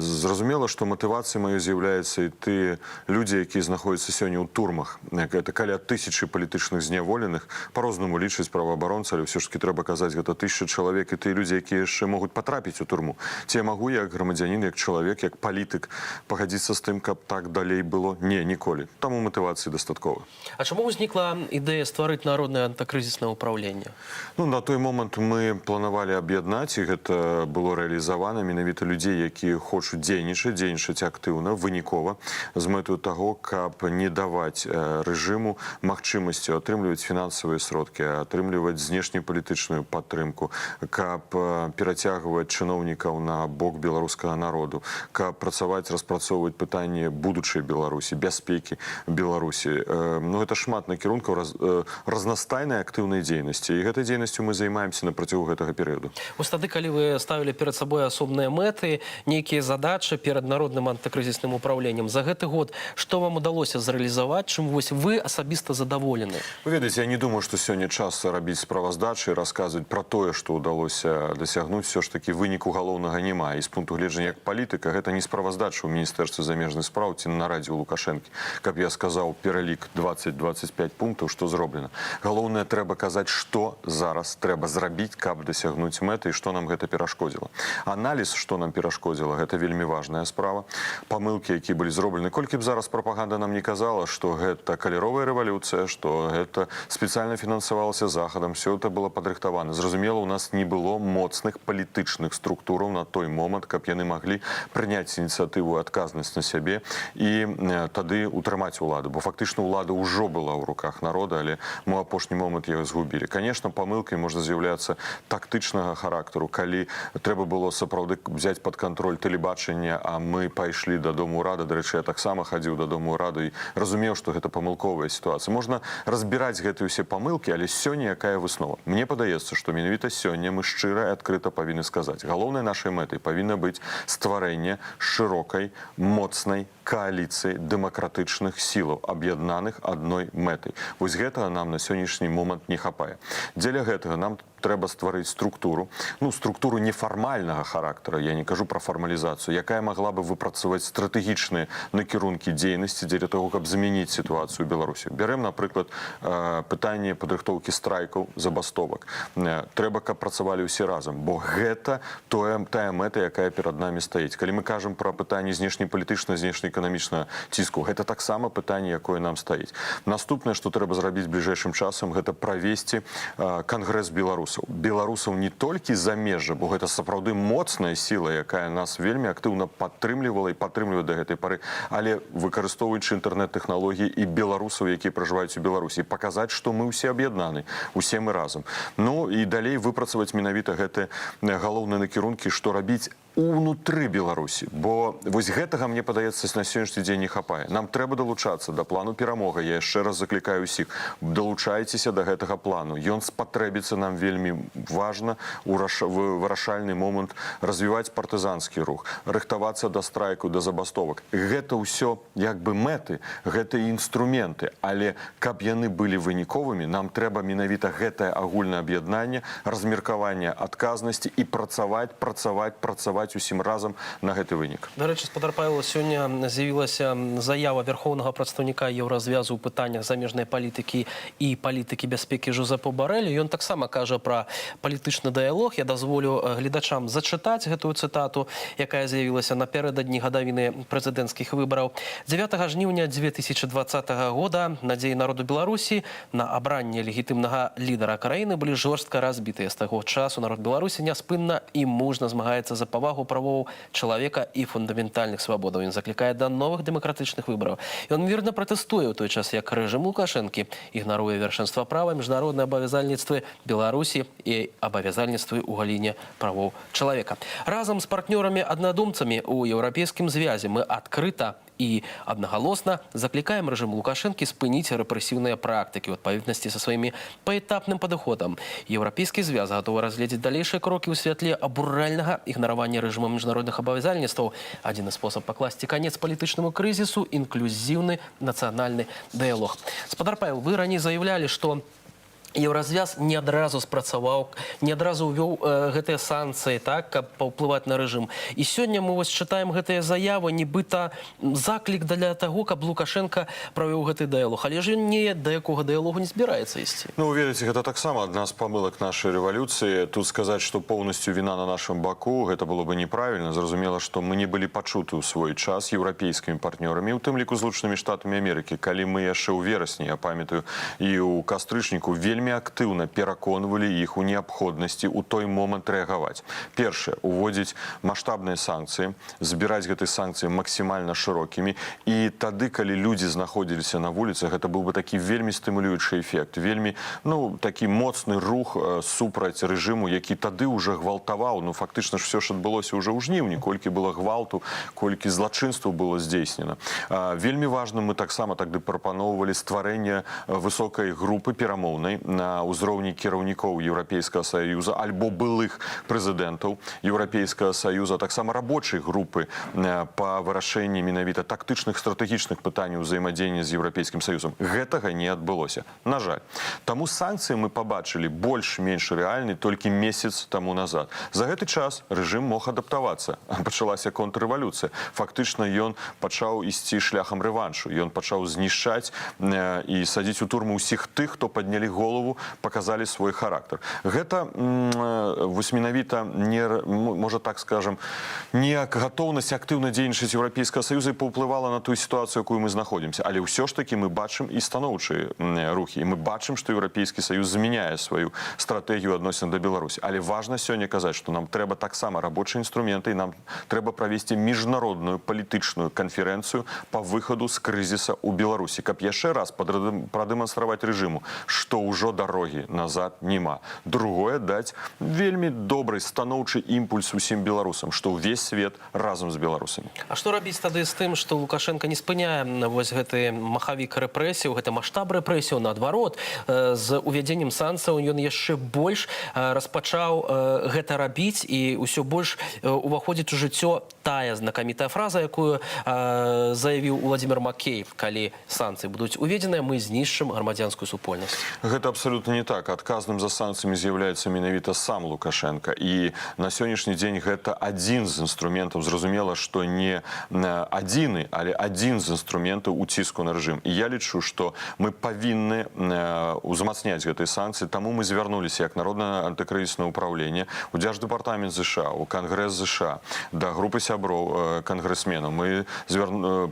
Speaker 2: Зразумела, што матывацыяй маёй з'яўляецца і тыя людзі, якія знаходзяцца сёння ў турмах. Это каля 1000 палітычных зняволеных, па-рознаму лічаць праваабаронцы, але ўсё ж таки трэба казаць, гэта 1000 чалавек і тыя людзі, якія яшчэ могуць патрапіць у турму. Ці я магу, як грамадзянін, як чалавек, як палітык, пагадзіцца з тым, каб так далей было? Не, ніколі. Таму матывацыі дастаткова.
Speaker 1: А чаму ўзнікла ідэя стварыць народнае антыкрызіснае ўпраўленне?
Speaker 2: Ну, на той момант мы планавалі аб'яднаць, і гэта было рэалізавана менавіта людзей, якія хочуць дзейнічаць актыўна, вынікова, з мэтаю таго, каб не даваць рэжыму магчымасці атрымліваць фінансавыя сродкі, атрымліваць знешнепалітычную падтрымку, каб перацягваць чыноўнікаў на бок беларускага народу, каб працаваць, распрацоўваць пытанне будучай Беларусі, бяспекі Беларусі. Ну, гэта шмат накірункаў разнастайнай актыўнай дзейнасці, і гэтай дзейнасцю мы займаемся на працягу гэтага перыяду.
Speaker 1: Вось тады, калі вы ставілі перад сабой асобныя мэты, нейкія задачы перад народным антыкрызісным управленнем, за гэты год што вам удалося зрэалізаваць, чым вось вы асабіста задаволены?
Speaker 2: Вы ведаеце, я не думаю, што сёння час рабіць справаздачы, расказваць пра тое, што ўдалося дасягнуць, все ж таки выніку галоўнага няма. І з пункту гледжання як палітыка, гэта не справаздача ў Міністэрстве замежных спраў ці на нарадзе ў Лукашэнкі, каб я сказаў пералік 20-25 пунктаў, што зроблена. Галоўнае, трэба казаць, што зараз трэба зрабіць, каб дасягнуць мэты, і што нам гэта перашкодзіла. Аналіз, што нам перашкодзіла, гэта вельмі важная справа. Памылкі, якія былі зроблены. Колькі б зараз прапаганда нам не казала, што гэта каляровая рэвалюцыя, што гэта спецыяльна фінансавалася Захадам, все это было падрыхтавана. Зразумела, у нас не было моцных палітычных структураў на той момант, каб яны маглі прыняць ініцыятыву і адказнасць на сябе і тады утрымаць уладу. Бо фактычна ўлада ўжо была ў руках народа, але мы ў апошні момант яе згубілі. Канешне, памылкай можна з'яўляцца тактычнага характару, калі трэба было сапраўды взяць пад кантроль тэлебачання, а мы пайшлі да Дому ўрада. Дарэчы, я таксама хадзіў да Дому ўраду і разумеў, што гэта памылковая сітуацыя. Можна разбіраць гэтыя ўсе памылкі, але сёння якая выснова? Мне падаецца, што менавіта сёння мы шчыра і адкрыта павінны сказаць. Галоўнай нашай мэтай павінна быць стварэнне шырокай, моцнай коаліцыі дэмакратычных сілаў, аб'яднаных адной мэтай. Вось гэтага нам на сённяшні момант не хапае. Дзеля гэтага нам трэба стварыць структуру, ну, структуру нефармальнага характара, я не кажу пра фармалізацыю, якая магла бы выпрацаваць стратэгічныя накірункі дзейнасці дзеля того, каб змяніць сітуацыю ў Беларусі. Бярем, напрыклад, пытанне падрыхтоўкі страйкаў, забастовак. Трэба, каб працавалі ўсе разам, бо гэта тая мэта, якая перад намі стаіць. Калі мы кажам пра пытанне знешнепалітычнага, знешнеэканамічнага ціску, гэта таксама пытанне, якое нам стаіць. Наступнае, што трэба зрабіць бліжэйшым часам, гэта правесці кангрэс беларусаў. Беларусаў не толькі замежжа, бо гэта сапраўды моцная сіла, якая нас вельмі актыўна падтрымлівала і падтрымлівае да гэтай пары, але выкарыстоўваючы інтэрнэт-тэхналогіі і беларусаў, якія пражываюць у Беларусі, паказаць, што мы ўсе аб'яднаны, усе мы разам. Ну і далей выпрацаваць менавіта гэтыя галоўныя накірункі, што рабіць унутры Беларусі, бо вось гэтага, мне падаецца, на сённяшні дзень не хапае. Нам трэба далучацца да плану перамога. Я яшчэ раз заклікаю ўсіх, далучайцеся да гэтага плану. Ён спатрэбіцца нам вельмі важна у вырашальны момант развіваць партызанскі рух, рыхтавацца да страйку, да забастовак. Гэта ўсё як бы мэты, гэта інструменты, але каб яны былі выніковымі, нам трэба менавіта гэтае агульнае аб'яднанне, размеркаванне адказнасці і працаваць усім разам на гэты вынік.
Speaker 1: Дарэчы, спадар Павел, сёння з'явілася заява верхоўнага прадстаўніка Еўразвязу ў пытаннях замежнай палітыкі і палітыкі бяспекі Жозепа Барэля. Ён таксама кажа пра палітычны дыялог. Я дазволю гледачам зачытаць гэтую цытату, якая з'явілася напярэдадні гадавіны прэзідэнцкіх выбараў. 9 жніўня 2020 года надзеі народу Беларусі на абранне легітымнага лідара краіны былі жорстка разбітыя. З таго часу народ Беларусі няспынна і мужна змагаецца за павагу правоў чалавека і фундаментальных свабодаў. Ён заклікае до новых демократичных выборов. И он мирно протестует в той час, як режим Лукашенко игноруя вершинство права, международные обовязательства Беларуси и обовязательства у галине правов человека. Разом с партнерами-однодумцами у Европейским связи мы открыто и одноголосно закликаем режим Лукашенко спынить репрессивные практики в отповедности со своими поэтапным подходом. Европейский связ готовы разглядеть дальнейшие кроки у святле абурального игнорования режима международных обовязательств. Один из способов покласти конец политическому кризису – инклюзивный национальный диалог. Спадар Павел, вы ранее заявляли, что Евразвяз не адразу спрацаваў, не адразу ўвёў гэтыя санкцыі, так, каб паўплываць на рэжым. І сёння мы вось чытаем гэтыя заявы, нібыта заклік для таго, каб Лукашенко правёў гэты дыялог. Але ж ён не да якога дыялогу не збіраецца ісці.
Speaker 2: Ну, ведаеце, гэта таксама адна з памылак нашай рэвалюцыі. Тут сказаць, што поўнасцю віна на нашым баку, гэта было бы неправільна. Зразумела, што мы не былі пачуты ў свой час еўрапейскімі партнёрамі, у тым ліку Злучанымі Штатамі Амерыкі, калі мы яшчэ ў верасні, я памятаю, і ў кастрычніку вельмі актыўна пераконвалі іх у неабходнасці ў той момант рэагаваць. Першае, уводзіць маштабныя санкцыі, збіраць гэтыя санкцыі максімальна шырокімі, і тады, калі людзі знаходзіліся на вуліцах, гэта быў бы такі вельмі стымулюючы эфект, вельмі, ну, такі моцны рух супраць рэжыму, які тады ўжо гвалтаваў, ну, фактычна ж все ж адбылося ўжо ў жніўні, колькі было гвалту, колькі злачынстваў было здзейснена. Вельмі важным мы таксама тады прапаноўвалі стварэнне высокай групы перамоўнай на ўзроўні кіраўнікоў Еўрапейскага Саюза альбо былых прэзідэнтаў Еўрапейскага Саюза, таксама рабочай групы па вырашэнні менавіта тактычных стратэгічных пытанняў ўзаемадзеяння з Еўрапейскім Саюзам. Гэтага не адбылося, на жаль. Таму санкцыі мы пабачылі больш-менш рэальны толькі месяц таму назад. За гэты час рэжым мог адаптавацца. Пачалася контррэвалюцыя. Фактычна ён пачаў ісці шляхам рэваншу. Ён пачаў знішчаць і садзіць у турму ўсіх тых, хто паднялі голову, показали свой характар. Гэта вось менавіта не, можа так скажем, не гатоўнасць актыўна дзейнічаць Еўрапейскага Саюза і паўплывала на тую сітуацыю, якую мы знаходзімся. Але ўсё ж такі мы бачым і станоўчыя рухі. І мы бачым, што Еўрапейскі Саюз змяняе сваю стратэгію адносін да Беларусі. Але важна сёння казаць, што нам трэба таксама рабочыя інструменты, і нам трэба правесці міжнародную палітычную канферэнцыю па выхаду з крызіса ў Беларусі, каб яшчэ раз прадэманстраваць рэжыму, што ўжо дорогі назад няма. Другое, даць вельмі добрый станоўчы імпульс усім беларусам, што ўвесь свет разам з беларусамі.
Speaker 1: А што рабіць тады з тым, што Лукашенко не спыняе вось гэты махавік рэпрэсіяў, гэты маштаб рэпрэсіяў, наадварот, з увядзеннем санкцыяў ён яшчэ больш распачаў гэта рабіць і ўсё больш уваходзіць у жыццё тая знакамітая фраза, якую заявіў Владимир Маккей, калі санкцыі будуць уведзеныя, мы знішчым грамадзянскую супольнасць.
Speaker 2: Гэта абсолютно не так. Адказным за санкцыямі з'яўляецца менавіта сам Лукашенко. І на сённяшні дзень гэта адзін з інструментаў. Зразумела, што не адзіны, але адзін з інструментаў уціску на рэжым. І я лічу, што мы павінны узмацняць гэтыя санкцыі. Таму мы звярнуліся як Народнае антыкрызіснае ўпраўленне, у Дзярждэпартамент ЗША, у Кангрэс ЗША, да групы сяброў кангрэсменаў. Мы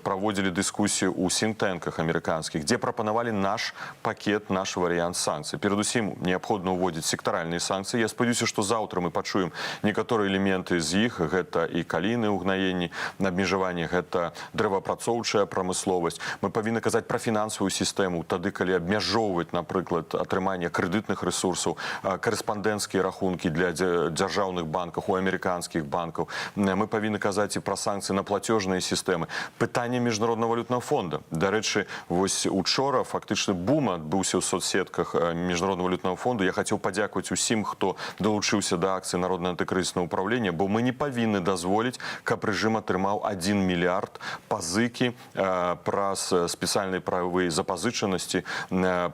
Speaker 2: праводзілі дыскусію ў сінтэнках амерыканскіх, дзе прапанавалі наш пакет, наш варыянт санкцый. Перадусім, неабходна ўводзіць сектаральныя санкцыі. Я спадзяюся, што заўтра мы пачуем некаторыя элементы з іх. Гэта і калійныя ўгнаенні, абмежаванне, гэта дрэваапрацоўчая прамысловасць. Мы павінны казаць пра фінансавую сістэму, тады, калі абмяжоўваць, напрыклад, атрыманне крэдытных рэсурсаў, карэспандэнцкія рахункі для дзяржаўных банкаў, у амерыканскіх банкаў. Мы павінны казаць і пра санкцыі на плацёжныя сістэмы. Пытанне Міжнароднага валютнага фонда. Дарэчы, вось учора фактычны бум адбыўся ў соцсетках Міжнароднага валютнага фонду. Я хацеў падзякаваць усім, хто далучыўся да акцыі Народнае антыкрызіснае ўпраўленне, бо мы не павінны дазволіць, каб рэжым атрымаў 1 мільярд пазыкі праз спецыяльныя правовыя запазычанасці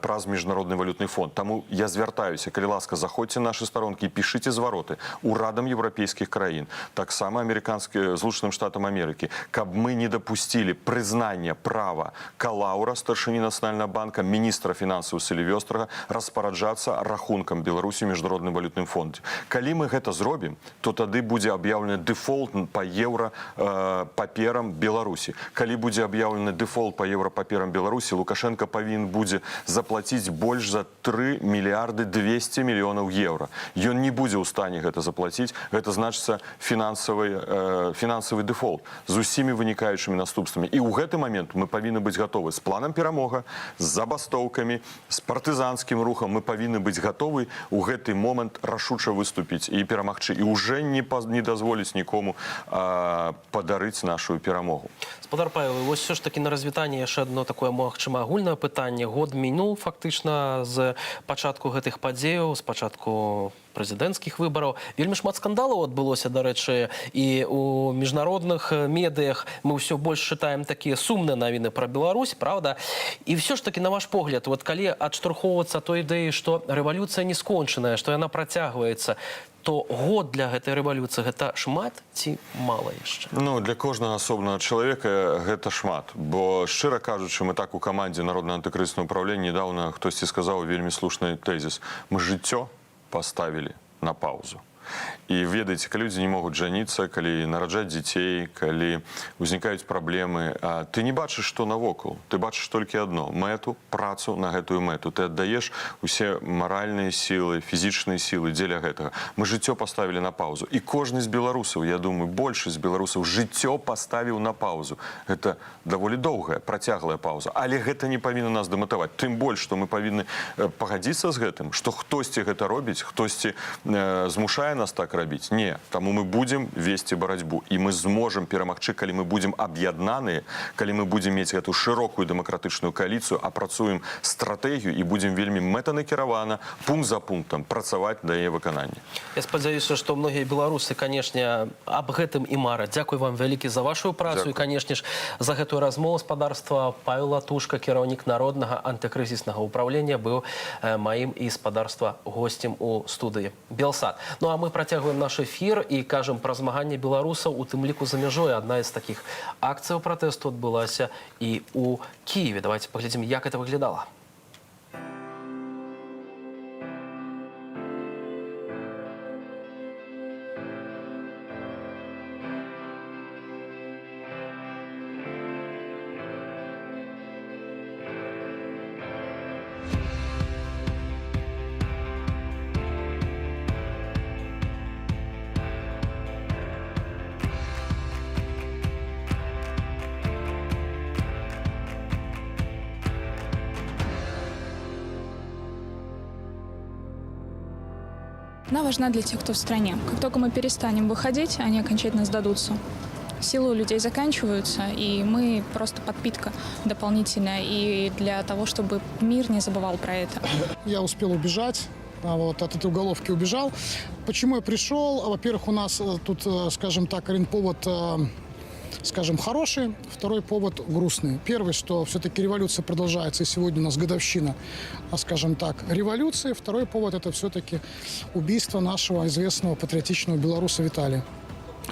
Speaker 2: праз Міжнародны валютны фонд. Таму я звяртаюся, калі ласка, заходзьце нашы старонкі і пішыце звароты урадам еўрапейскіх краін, таксама Злучаным Штатам Амерыкі, каб мы не дапусцілі прызнання права Калаура, старшыні Нацыянальнага банка, міністра фінансаў Сілівёстрага распараджацца рахункам Беларусі ў міжнародным валютным фондзе. Калі мы гэта зробім, то тады будзе аб'яўлены дэфолт па еўра паперам Беларусі. Калі будзе аб'яўлены дэфолт па еўра паперам Беларусі, Лукашенко павінен будзе заплаціць больш за 3 мільярды 200 мільёнаў еўра. Ён не будзе ў стане гэта заплаціць. Гэта значыцца фінансавы дэфолт з усімі вынікаючымі наступствамі. І ў гэты момент мы павінны быць гатовы з планам перамога, з забастоўкамі, з партызанскім рухам. Мы павінны быць гатовы ў гэты момант рашуча выступіць і перамагчы. І ўжо не дазволіць нікому падарыць нашу перамогу.
Speaker 1: Спадар Павел, вось все ж таки на развітанне яшчэ одно такое, магчыма, агульнае пытанне. Год мінуў фактычна з пачатку гэтых падзеяў, з пачатку прэзідэнцкіх выбараў. Вельмі шмат скандалаў адбылося, дарэчы, і у міжнародных медыях мы ўсё больш чытаем такія сумныя навіны пра Беларусь, правда? І все ж таки, на ваш погляд, вот калі адштурхоўвацца той ідэі, што рэвалюцыя не скончаная, што яна працягваецца, то год для гэтай рэвалюцыі гэта шмат ці мала яшчэ?
Speaker 2: Ну, для кожнага асобнага чалавека гэта шмат. Бо, шчыра кажучы, мы так у камандзе Народнага антыкрызіснага ўпраўлення недаўна хтосьці сказаў вельмі слушны тэзіс. Мы жыццё поставили на паузу. І ведаеце, калі людзі не могуць жаніцца, калі нараджаць дзяцей, калі ўзнікаюць праблемы, ты не бачыш, што навокал. Ты бачыш толькі адно – мэту, працу на гэтую мэту. Ты аддаеш усе маральныя сілы, фізічныя сілы дзеля гэтага. Мы жыццё паставілі на паузу. І кожны з беларусаў, я думаю, большасць беларусаў жыццё паставіў на паузу. Гэта даволі доўгая, працяглая пауза. Але гэта не павінна нас дэматаваць. Тым больш, што мы павінны пагадзіцца з гэтым, што хтосьці гэта робіць, хтосьці змушае нас так рабіць. Не. Таму мы будзем весці барацьбу. І мы зможам перамагчы, калі мы будзем аб'яднаныя, калі мы будзем мець гэту шырокую дэмакратычную кааліцыю, апрацуем стратэгію і будзем вельмі мэтанакіравана, пункт за пунктам працаваць да яе выканання.
Speaker 1: Я спадзяюся, што многія беларусы, канешне, аб гэтым і мараць. Дзякуй вам вялікі за вашу працу і, канешне ж, за гэтую размову. Спадарства Павел Латушка, кіраўнік Народнага антыкрызіснага ўпраўлення, быў маім і спадарства госцем у студыі Белсат. Ну а мы працягваем наш эфір і кажам пра змаганне беларусаў, у тым ліку за мяжой. Адна з такіх акцыяў пратэсту адбылася і ў Кіеве. Давайте паглядзім, як гэта выглядала.
Speaker 14: Она важна для тех, кто в стране. Как только мы перестанем выходить, они окончательно сдадутся. Силы у людей заканчиваются, и мы просто подпитка дополнительная и для того, чтобы мир не забывал про это.
Speaker 7: Я успел убежать. Вот, от этой уголовки убежал. Почему я пришел? Во-первых, у нас тут, скажем так, один повод, скажем, хороший, второй повод грустный. Первый, что все-таки революция продолжается, и сегодня у нас годовщина, скажем так, революции. Второй повод – это все-таки убийство нашего известного патриотичного белоруса Виталия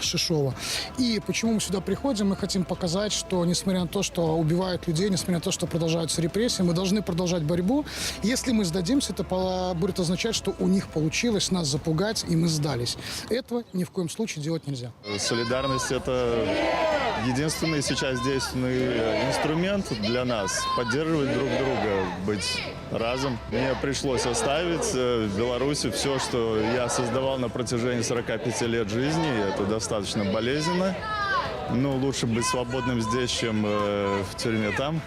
Speaker 7: Шишова. И почему мы сюда приходим? Мы хотим показать, что несмотря на то, что убивают людей, несмотря на то, что продолжаются репрессии, мы должны продолжать борьбу. Если мы сдадимся, это будет означать, что у них получилось нас запугать, и мы сдались. Этого ни в коем случае делать нельзя.
Speaker 15: Солидарность – это единственный сейчас действенный инструмент для нас. Поддерживать друг друга, быть разом. Мне пришлось оставить в Беларуси все, что я создавал на протяжении 45 лет жизни. Это достаточно болезненно. Но лучше быть свободным здесь, чем в тюрьме там.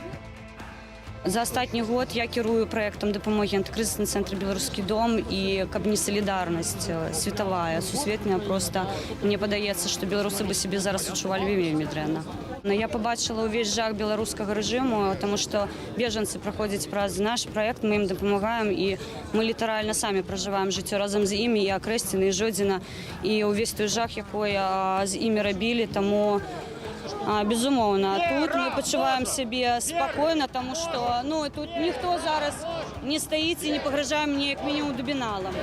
Speaker 3: За астатні год я кірую проектом дапамогі антыкрызісны цэнтр «Беларускі дом», і каб не салідарнасць светавая, сусветная, просто мне падаецца, што беларусы бы сябе зараз адчувалі вельмі дрэнна. Я побачила увесь жах беларускага рэжыму, тому што бежанцы праходзяць праз наш проект, мы ім дапамагаем, і мы літаральна самі пражываем жыццё разам з імі, і Акрэсціна, і Жодзіна, і ўвесь той жах, якой з імі рабілі, таму безумоўна, тут мы пачуваем сябе спакойна, тому што тут ніхто зараз не стаіць і не пагражае мне як мінімум дубіналам.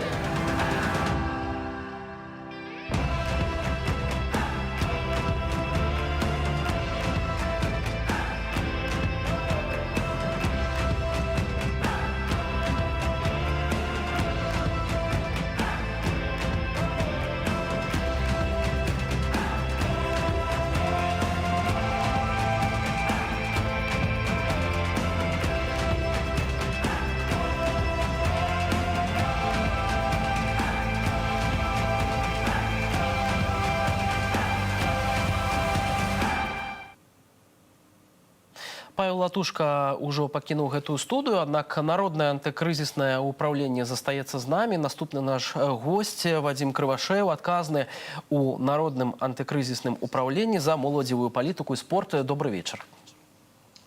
Speaker 1: Павел Латушка уже покинул эту студию, однако Народное антикризисное управление застаецца з нами. Наступны наш гость Вадим Кривошеев, отказный у Народным антикризисным управлении за молодевую политику и спорт. Добрый вечер.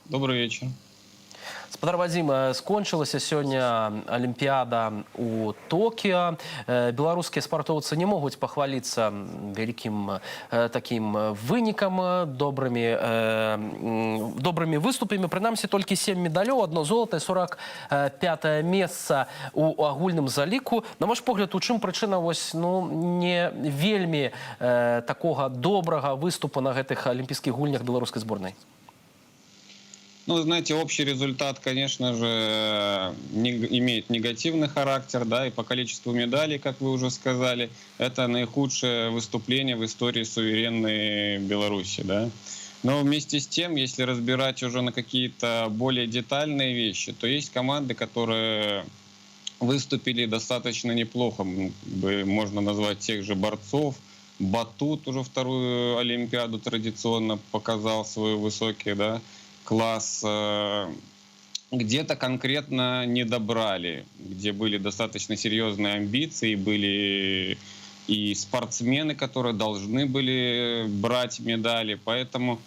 Speaker 4: Добрый вечер.
Speaker 1: Спадар Вадим, скончылася сёння Олимпиада у Токио. Белорусские спортовцы не могут похвалиться великим таким вынікам, добрыми выступами. Принамсі, только 7 медалёў, 1 золото, 45-е месца у агульным заліку. На ваш погляд, у чым прычына не вельмі такого добрага выступа на гэтых олимпийских гульнях белорусской сборной?
Speaker 4: Ну, знаете, общий результат, конечно же, имеет негативный характер, да, и по количеству медалей, как вы уже сказали, это наихудшее выступление в истории суверенной Беларуси, да. Но вместе с тем, если разбирать уже на какие-то более детальные вещи, то есть команды, которые выступили достаточно неплохо, можно назвать тех же борцов. Батут уже вторую Олимпиаду традиционно показал свой высокий, да, класс, где-то конкретно не добрали, где были достаточно серьезные амбиции, были и спортсмены, которые должны были брать медали, поэтому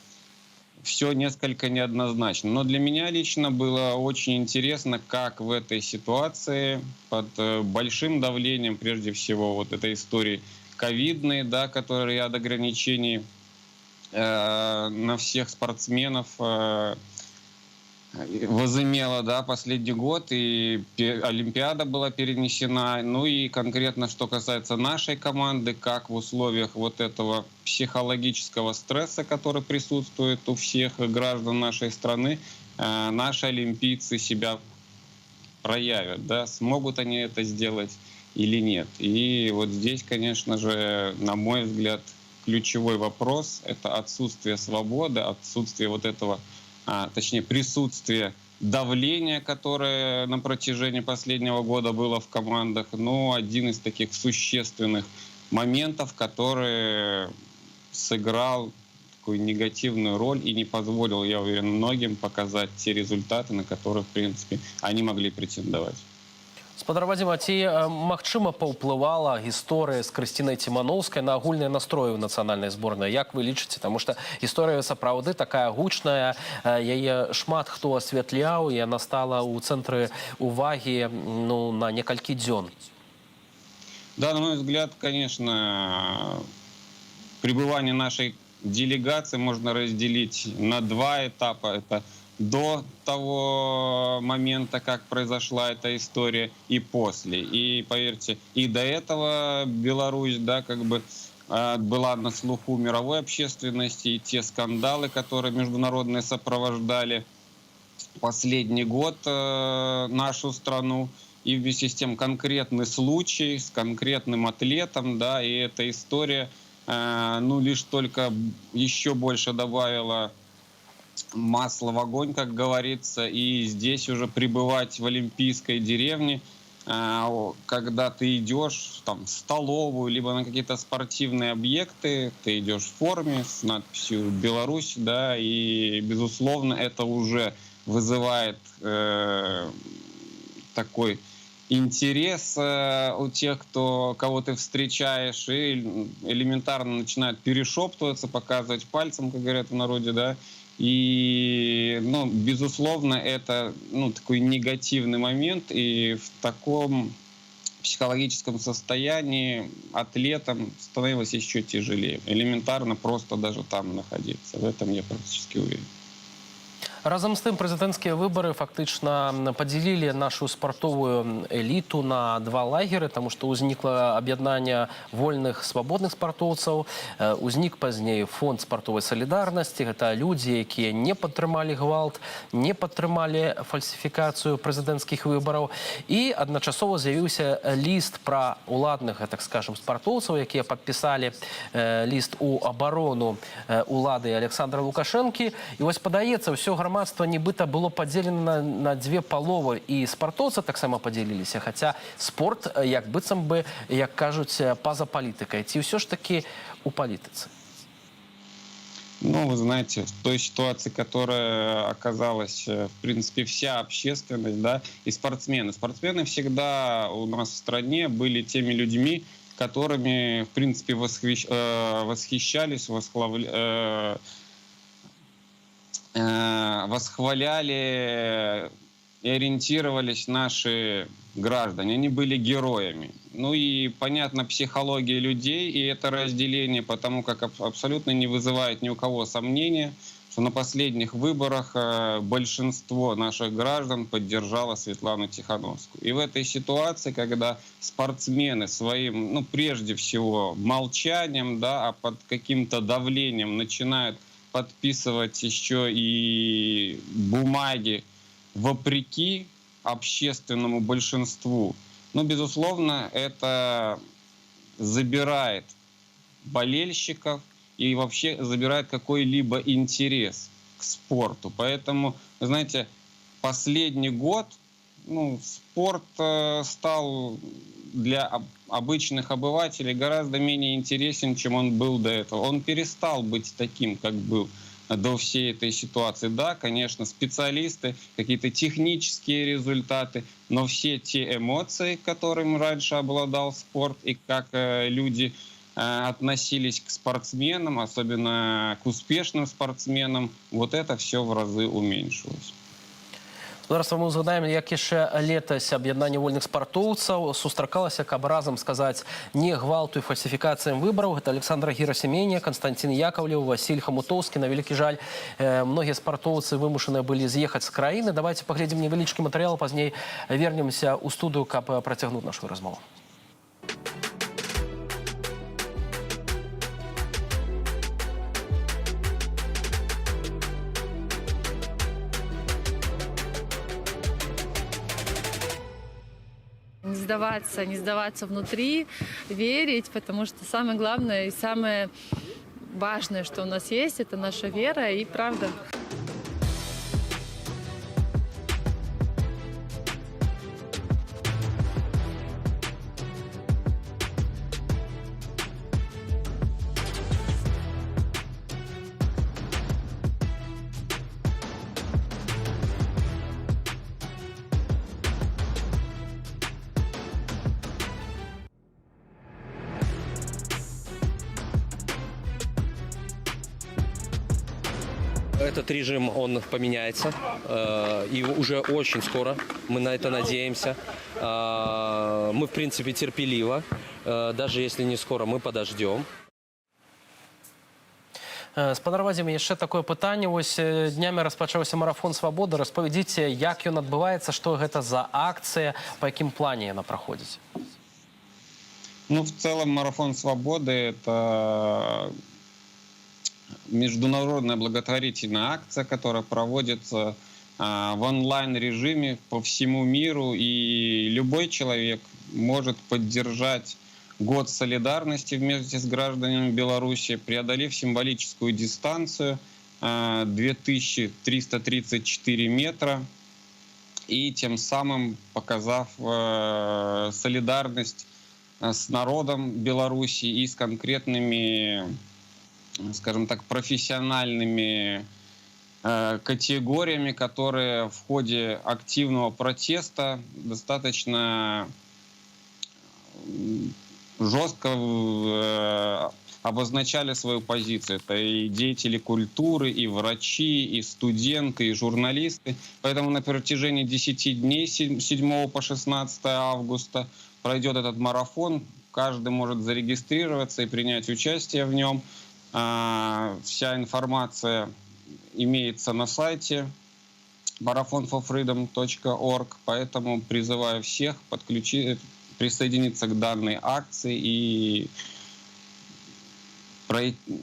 Speaker 4: все несколько неоднозначно. Но для меня лично было очень интересно, как в этой ситуации, под большим давлением, прежде всего, вот этой истории ковидной, да, который ряд ограничений на всех спортсменов возымела, да, последний год, и Олимпиада была перенесена. Ну и конкретно, что касается нашей команды, как в условиях вот этого психологического стресса, который присутствует у всех граждан нашей страны, наши олимпийцы себя проявят, да, смогут они это сделать или нет. И вот здесь, конечно же, на мой взгляд, ключевой вопрос – это отсутствие свободы, отсутствие вот этого, точнее, присутствие давления, которое на протяжении последнего года было в командах. Но один из таких существенных моментов, который сыграл такую негативную роль и не позволил, я уверен, многим показать те результаты, на которые, в принципе, они могли претендовать.
Speaker 1: Спадар Вадим, а ці магчыма паўплывала гісторыя з Крысцінай Ціманоўскай на агульныя настроі ў нацыянальнай зборнай? Як вы лічыце? Таму што гісторыя сапраўды такая гучная, яе шмат хто асвятляў, і яна стала ў цэнтры увагі на некалькі дзён.
Speaker 4: Да, на мой взгляд, конечно, пребывание нашей делегации можно разделить на два этапа. Это до того момента, как произошла эта история, и после. И, поверьте, и до этого Беларусь, да, как бы была на слуху мировой общественности, и те скандалы, которые международные сопровождали последний год нашу страну, и вместе с тем конкретный случай с конкретным атлетом, да, и эта история, лишь только еще больше добавила масло в огонь, как говорится, и здесь уже пребывать в олимпийской деревне, когда ты идешь там, в столовую, либо на какие-то спортивные объекты, ты идешь в форме с надписью «Беларусь», да, и, безусловно, это уже вызывает такой интерес у тех, кого ты встречаешь, и элементарно начинают перешептываться, показывать пальцем, как говорят в народе, да. И, безусловно, это такой негативный момент, и в таком психологическом состоянии атлетам становилось еще тяжелее. Элементарно просто даже там находиться. В этом я практически уверен.
Speaker 1: Разом з тым, прэзідэнцкія выбары фактычна падзялілі нашу спартовую эліту на два лагеры, таму што ўзнікла аб'яднанне вольных свабодных спартоўцаў, узнік пазней фонд спартовай салідарнасці. Гэта людзі, якія не падтрымалі гвалт, не падтрымалі фальсіфікацыю прэзідэнцкіх выбараў. І адначасова з'явіўся ліст пра уладных, так скажем, спартоўцаў, якія падпісалі ліст у абарону улады Александра Лукашэнкі. І вось падаецца, ўсё грамадства нібыта было падзелена на две паловы, і спартоўцы таксама падзяліліся, хаця спорт як быццам бы, як кажуць, па-за палітыкай. Ці ўсё ж такі у палітыцы?
Speaker 4: Ну, вы знаете, в той ситуации, которая оказалась, в принципе, вся общественность, да, и спортсмены. Спортсмены всегда у нас в стране были теми людьми, которыми, в принципе, восхищались, восхваляли и ориентировались наши граждане. Они были героями. Ну и, понятно, психология людей и это разделение, потому как абсолютно не вызывает ни у кого сомнения, что на последних выборах большинство наших граждан поддержало Светлану Тихановскую. И в этой ситуации, когда спортсмены своим, ну, прежде всего, молчанием, да, а под каким-то давлением начинают подписывать еще и бумаги вопреки общественному большинству, ну, безусловно, это забирает болельщиков и вообще забирает какой-либо интерес к спорту. Поэтому, знаете, последний год, ну, спорт стал для обычных обывателей гораздо менее интересен, чем он был до этого. Он перестал быть таким, как был до всей этой ситуации. Да, конечно, специалисты, какие-то технические результаты, но все те эмоции, которыми раньше обладал спорт, и как люди относились к спортсменам, особенно к успешным спортсменам, вот это все в разы уменьшилось.
Speaker 1: Зараз мы узгадаем, як яшчэ летась аб'яднанне вольных спартоўцаў сустракалася, каб разам сказаць не гвалту і фальсіфікацыям выбараў. Гэта Александра Герасименя, Константин Яковлев, Василь Хамутовский. На вялікі жаль, многія спартоўцы вымушаныя былі з'ехаць з краіны. Давайте паглядзім невялічкі матэрыял, пазней вернемся ў студыю, каб працягнуць нашу размову.
Speaker 5: Не сдаваться внутри, верить, потому что самое главное и самое важное, что у нас есть, это наша вера и правда.
Speaker 6: Этот режим, он поменяется, и уже очень скоро, мы на это надеемся. Мы, в принципе, терпеливо, даже если не скоро, мы подождем.
Speaker 1: Спадар Вадзім, яшчэ такое пытанне. Вось днямі распачаўся марафон свабоды. Распавядзіце, як ён адбываецца, што гэта за акцыя, па якім плане яна праходзіць?
Speaker 4: Ну, в целом, марафон свободы – это международная благотворительная акция, которая проводится в онлайн-режиме по всему миру, и любой человек может поддержать год солидарности вместе с гражданами Беларуси, преодолев символическую дистанцию 2334 метра и тем самым показав солидарность с народом Беларуси и с конкретными, скажем так, профессиональными категориями, которые в ходе активного протеста достаточно жестко обозначали свою позицию. Это и деятели культуры, и врачи, и студенты, и журналисты. Поэтому на протяжении 10 дней, с 7 по 16 августа, пройдет этот марафон. Каждый может зарегистрироваться и принять участие в нем. Вся информация имеется на сайте marathonforfreedom.org, поэтому призываю всех присоединиться к данной акции и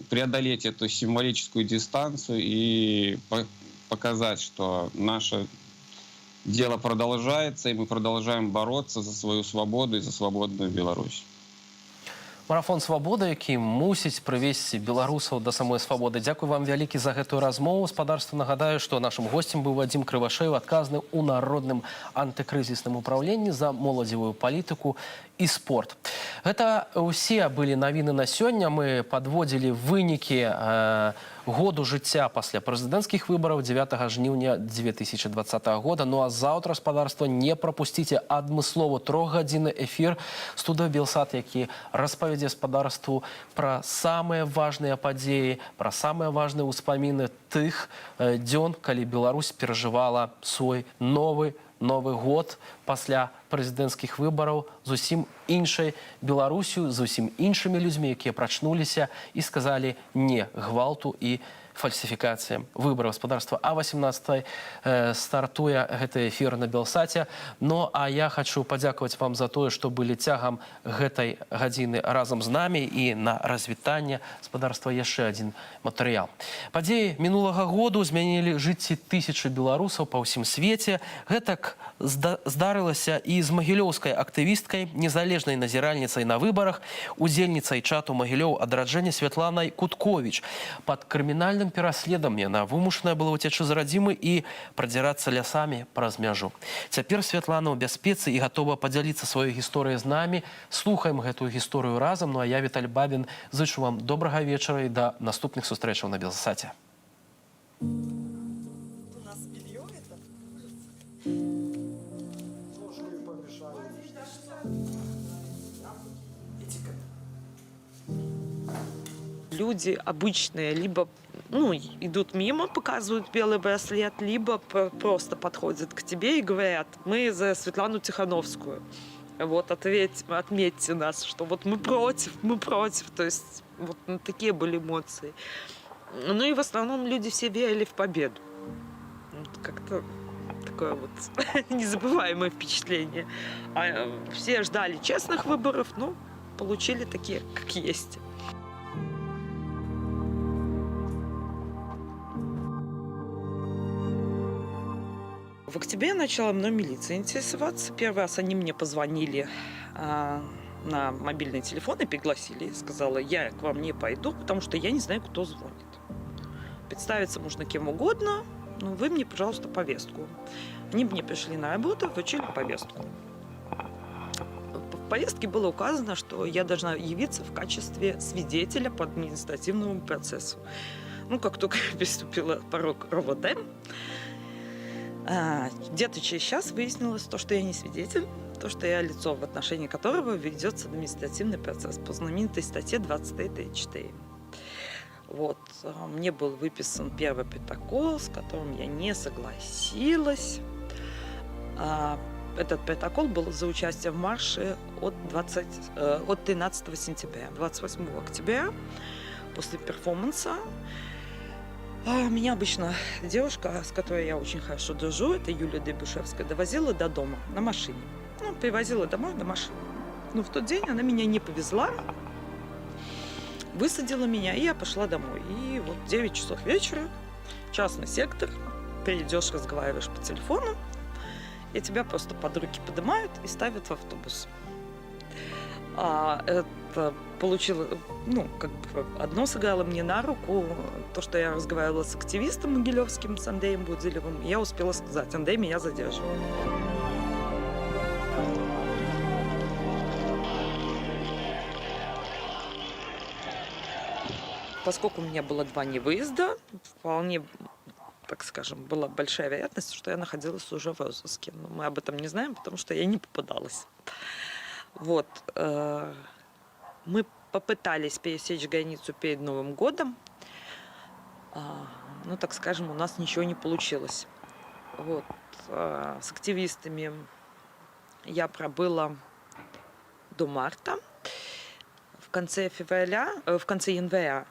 Speaker 4: преодолеть эту символическую дистанцию и показать, что наше дело продолжается, и мы продолжаем бороться за свою свободу и за свободную Беларусь.
Speaker 1: Марафон свабоды, які мусіць прывесці беларусаў да самой свабоды. Дзякуй вам вялікі за гэтую размову. Спадарства, нагадаю, што нашым госцем быў Вадзім Крывашэў, адказны ў Народным антыкрызісным управленні за моладзевую палітыку і спорт. Гэта ўсе былі навіны на сёння. Мы падводзілі вынікі году жыцця пасля прэзідэнцкіх выбараў 9 жніўня 2020 года. Ну а заўтра, спадарства, не прапусціце адмыслова 3-гадзінны эфір студыі Белсат, які распавядзе спадарству пра самыя важныя падзеі, пра самыя важныя ўспаміны тых дзён, калі Беларусь перажывала свой новы год пасля прэзідэнцкіх выбараў зусім іншай Беларусю, зусім іншымі людзьмі, якія прачнуліся і сказалі не гвалту і фальсіфікацыям выбараў. Спадарства, а 18 стартуе гэты эфір на Белсаце. Ну а я хочу падзякаваць вам за тое, што былі цягам гэтай гадзіны разам з намі, і на развітанне спадарства яшчэ адзін матэрыял. Падзеі мінулага году змянілі жыцці тысячы беларусаў па ўсім свеце. Гэтак здарылася і з магілёўскай актывісткай, незалежнай назіральніцай на выбарах, удзельніцай чату Магілёў адраджэння Святланай Кутковіч. Пад крымінальным пераследам яна вымушаная была ўцячы з радзімы і прадзірацца лясамі праз мяжу. Цяпер Святлана ў бяспецы і гатова падзяліцца сваёй гісторыяй з намі. Слухаем гэтую гісторыю разам. Ну а я, Віталь Бабін, зычу вам добрага вечара і да наступных сустрэчаў на Белсаце.
Speaker 8: Люди обычные либо идут мимо, показывают белый браслет, либо просто подходят к тебе и говорят: мы за Светлану Тихановскую. Вот отметьте нас, что вот мы против. То есть вот такие были эмоции. Ну и в основном люди все верили в победу. Как-то такое вот незабываемое впечатление. А все ждали честных выборов, но получили такие, как есть. В октябре начала мной милиция интересоваться. Первый раз они мне позвонили на мобильный телефон и пригласили. Сказала: я к вам не пойду, потому что я не знаю, кто звонит. Представиться можно кем угодно, но вы мне, пожалуйста, повестку. Они мне пришли на работу, вручили повестку. В повестке было указано, что я должна явиться в качестве свидетеля по административному процессу. Ну, как только я переступила порог РОВД, где-то через час выяснилось то, что я не свидетель, то, что я лицо, в отношении которого ведется административный процесс по знаменитой статье 23.4. Вот. Мне был выписан первый протокол, с которым я не согласилась. Этот протокол был за участие в марше от 13 сентября. 28 октября, после перформанса, меня обычно девушка, с которой я очень хорошо дружу, это Юлия Дыбушевская, довозила до дома на машине. Ну, привозила домой на машине. Но в тот день она меня не повезла, высадила меня, и я пошла домой. И вот 9 часов вечера, частный сектор, ты идешь, разговариваешь по телефону, и тебя просто под руки поднимают и ставят в автобус. Это получило, одно сыграло мне на руку, то, что я разговаривала с активистом могилевским, с Андреем Будзилевым. Я успела сказать: Андрей меня задерживает. Поскольку у меня было 2 невыезда, вполне, так скажем, была большая вероятность, что я находилась уже в розыске. Но мы об этом не знаем, потому что я не попадалась. Вот. Мы попытались пересечь границу перед Новым годом, но, так скажем, у нас ничего не получилось. Вот. С активистами я пробыла до марта. В конце января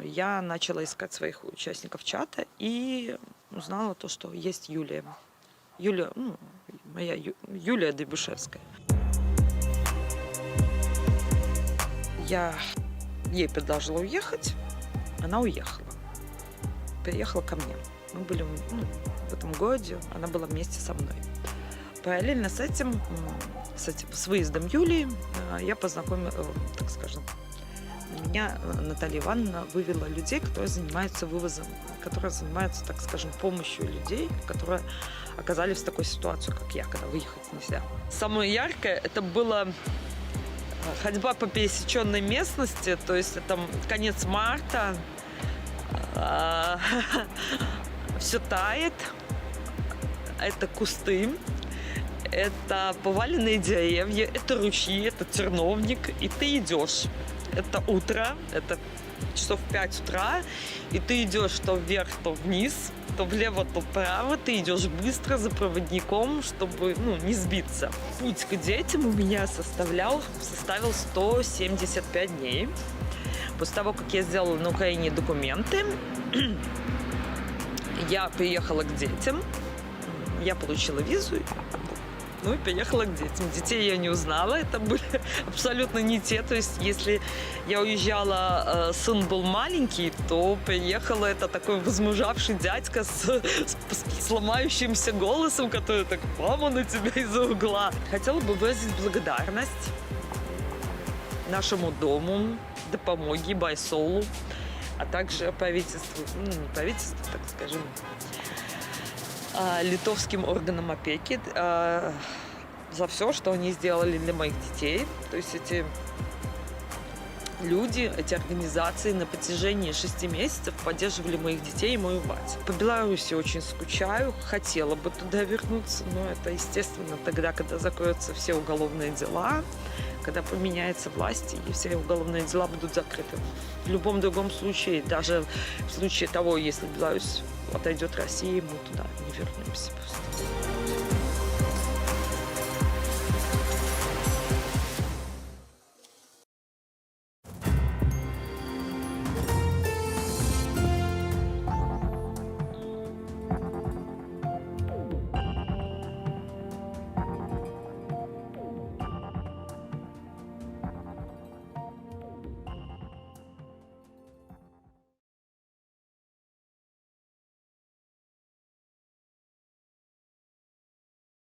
Speaker 8: я начала искать своих участников чата и узнала то, что есть Юлия, моя Юлия Дыбушевская. Я ей предложила уехать, она уехала. Приехала ко мне. Мы были в этом городе, она была вместе со мной. Параллельно с этим, с выездом Юлии, я познакомила, так скажем, меня Наталья Ивановна вывела людей, которые занимаются вывозом, которые занимаются, так скажем, помощью людей, которые оказались в такой ситуации, как я, когда выехать нельзя. Самое яркое это было ходьба по пересеченной местности, то есть это конец марта, Все тает. Это кусты, это поваленные деревья, это ручьи, это терновник. И ты идешь. Это утро, это часов 5 утра. И ты идешь то вверх, то вниз, то влево, то вправо. Ты идешь быстро за проводником, чтобы не сбиться. Путь к детям у меня составил 175 дней. После того, как я сделала на Украине документы, я приехала к детям, я получила визу, и приехала к детям. Детей я не узнала, это были абсолютно не те. То есть, если я уезжала, сын был маленький, то приехала это такой возмужавший дядька с ломающимся голосом, который так: «Мама, на тебя из-за угла». Хотела бы выразить благодарность нашему дому, Допомоги, Байсолу, а также правительству, так скажем, литовским органам опеки за все, что они сделали для моих детей. То есть эти люди, эти организации на протяжении 6 месяцев поддерживали моих детей и мою мать. По Беларуси очень скучаю, хотела бы туда вернуться, но это, естественно, тогда, когда закроются все уголовные дела, когда поменяется власть, и все уголовные дела будут закрыты. В любом другом случае, даже в случае того, если Беларусь отойдет России, мы туда не вернемся просто.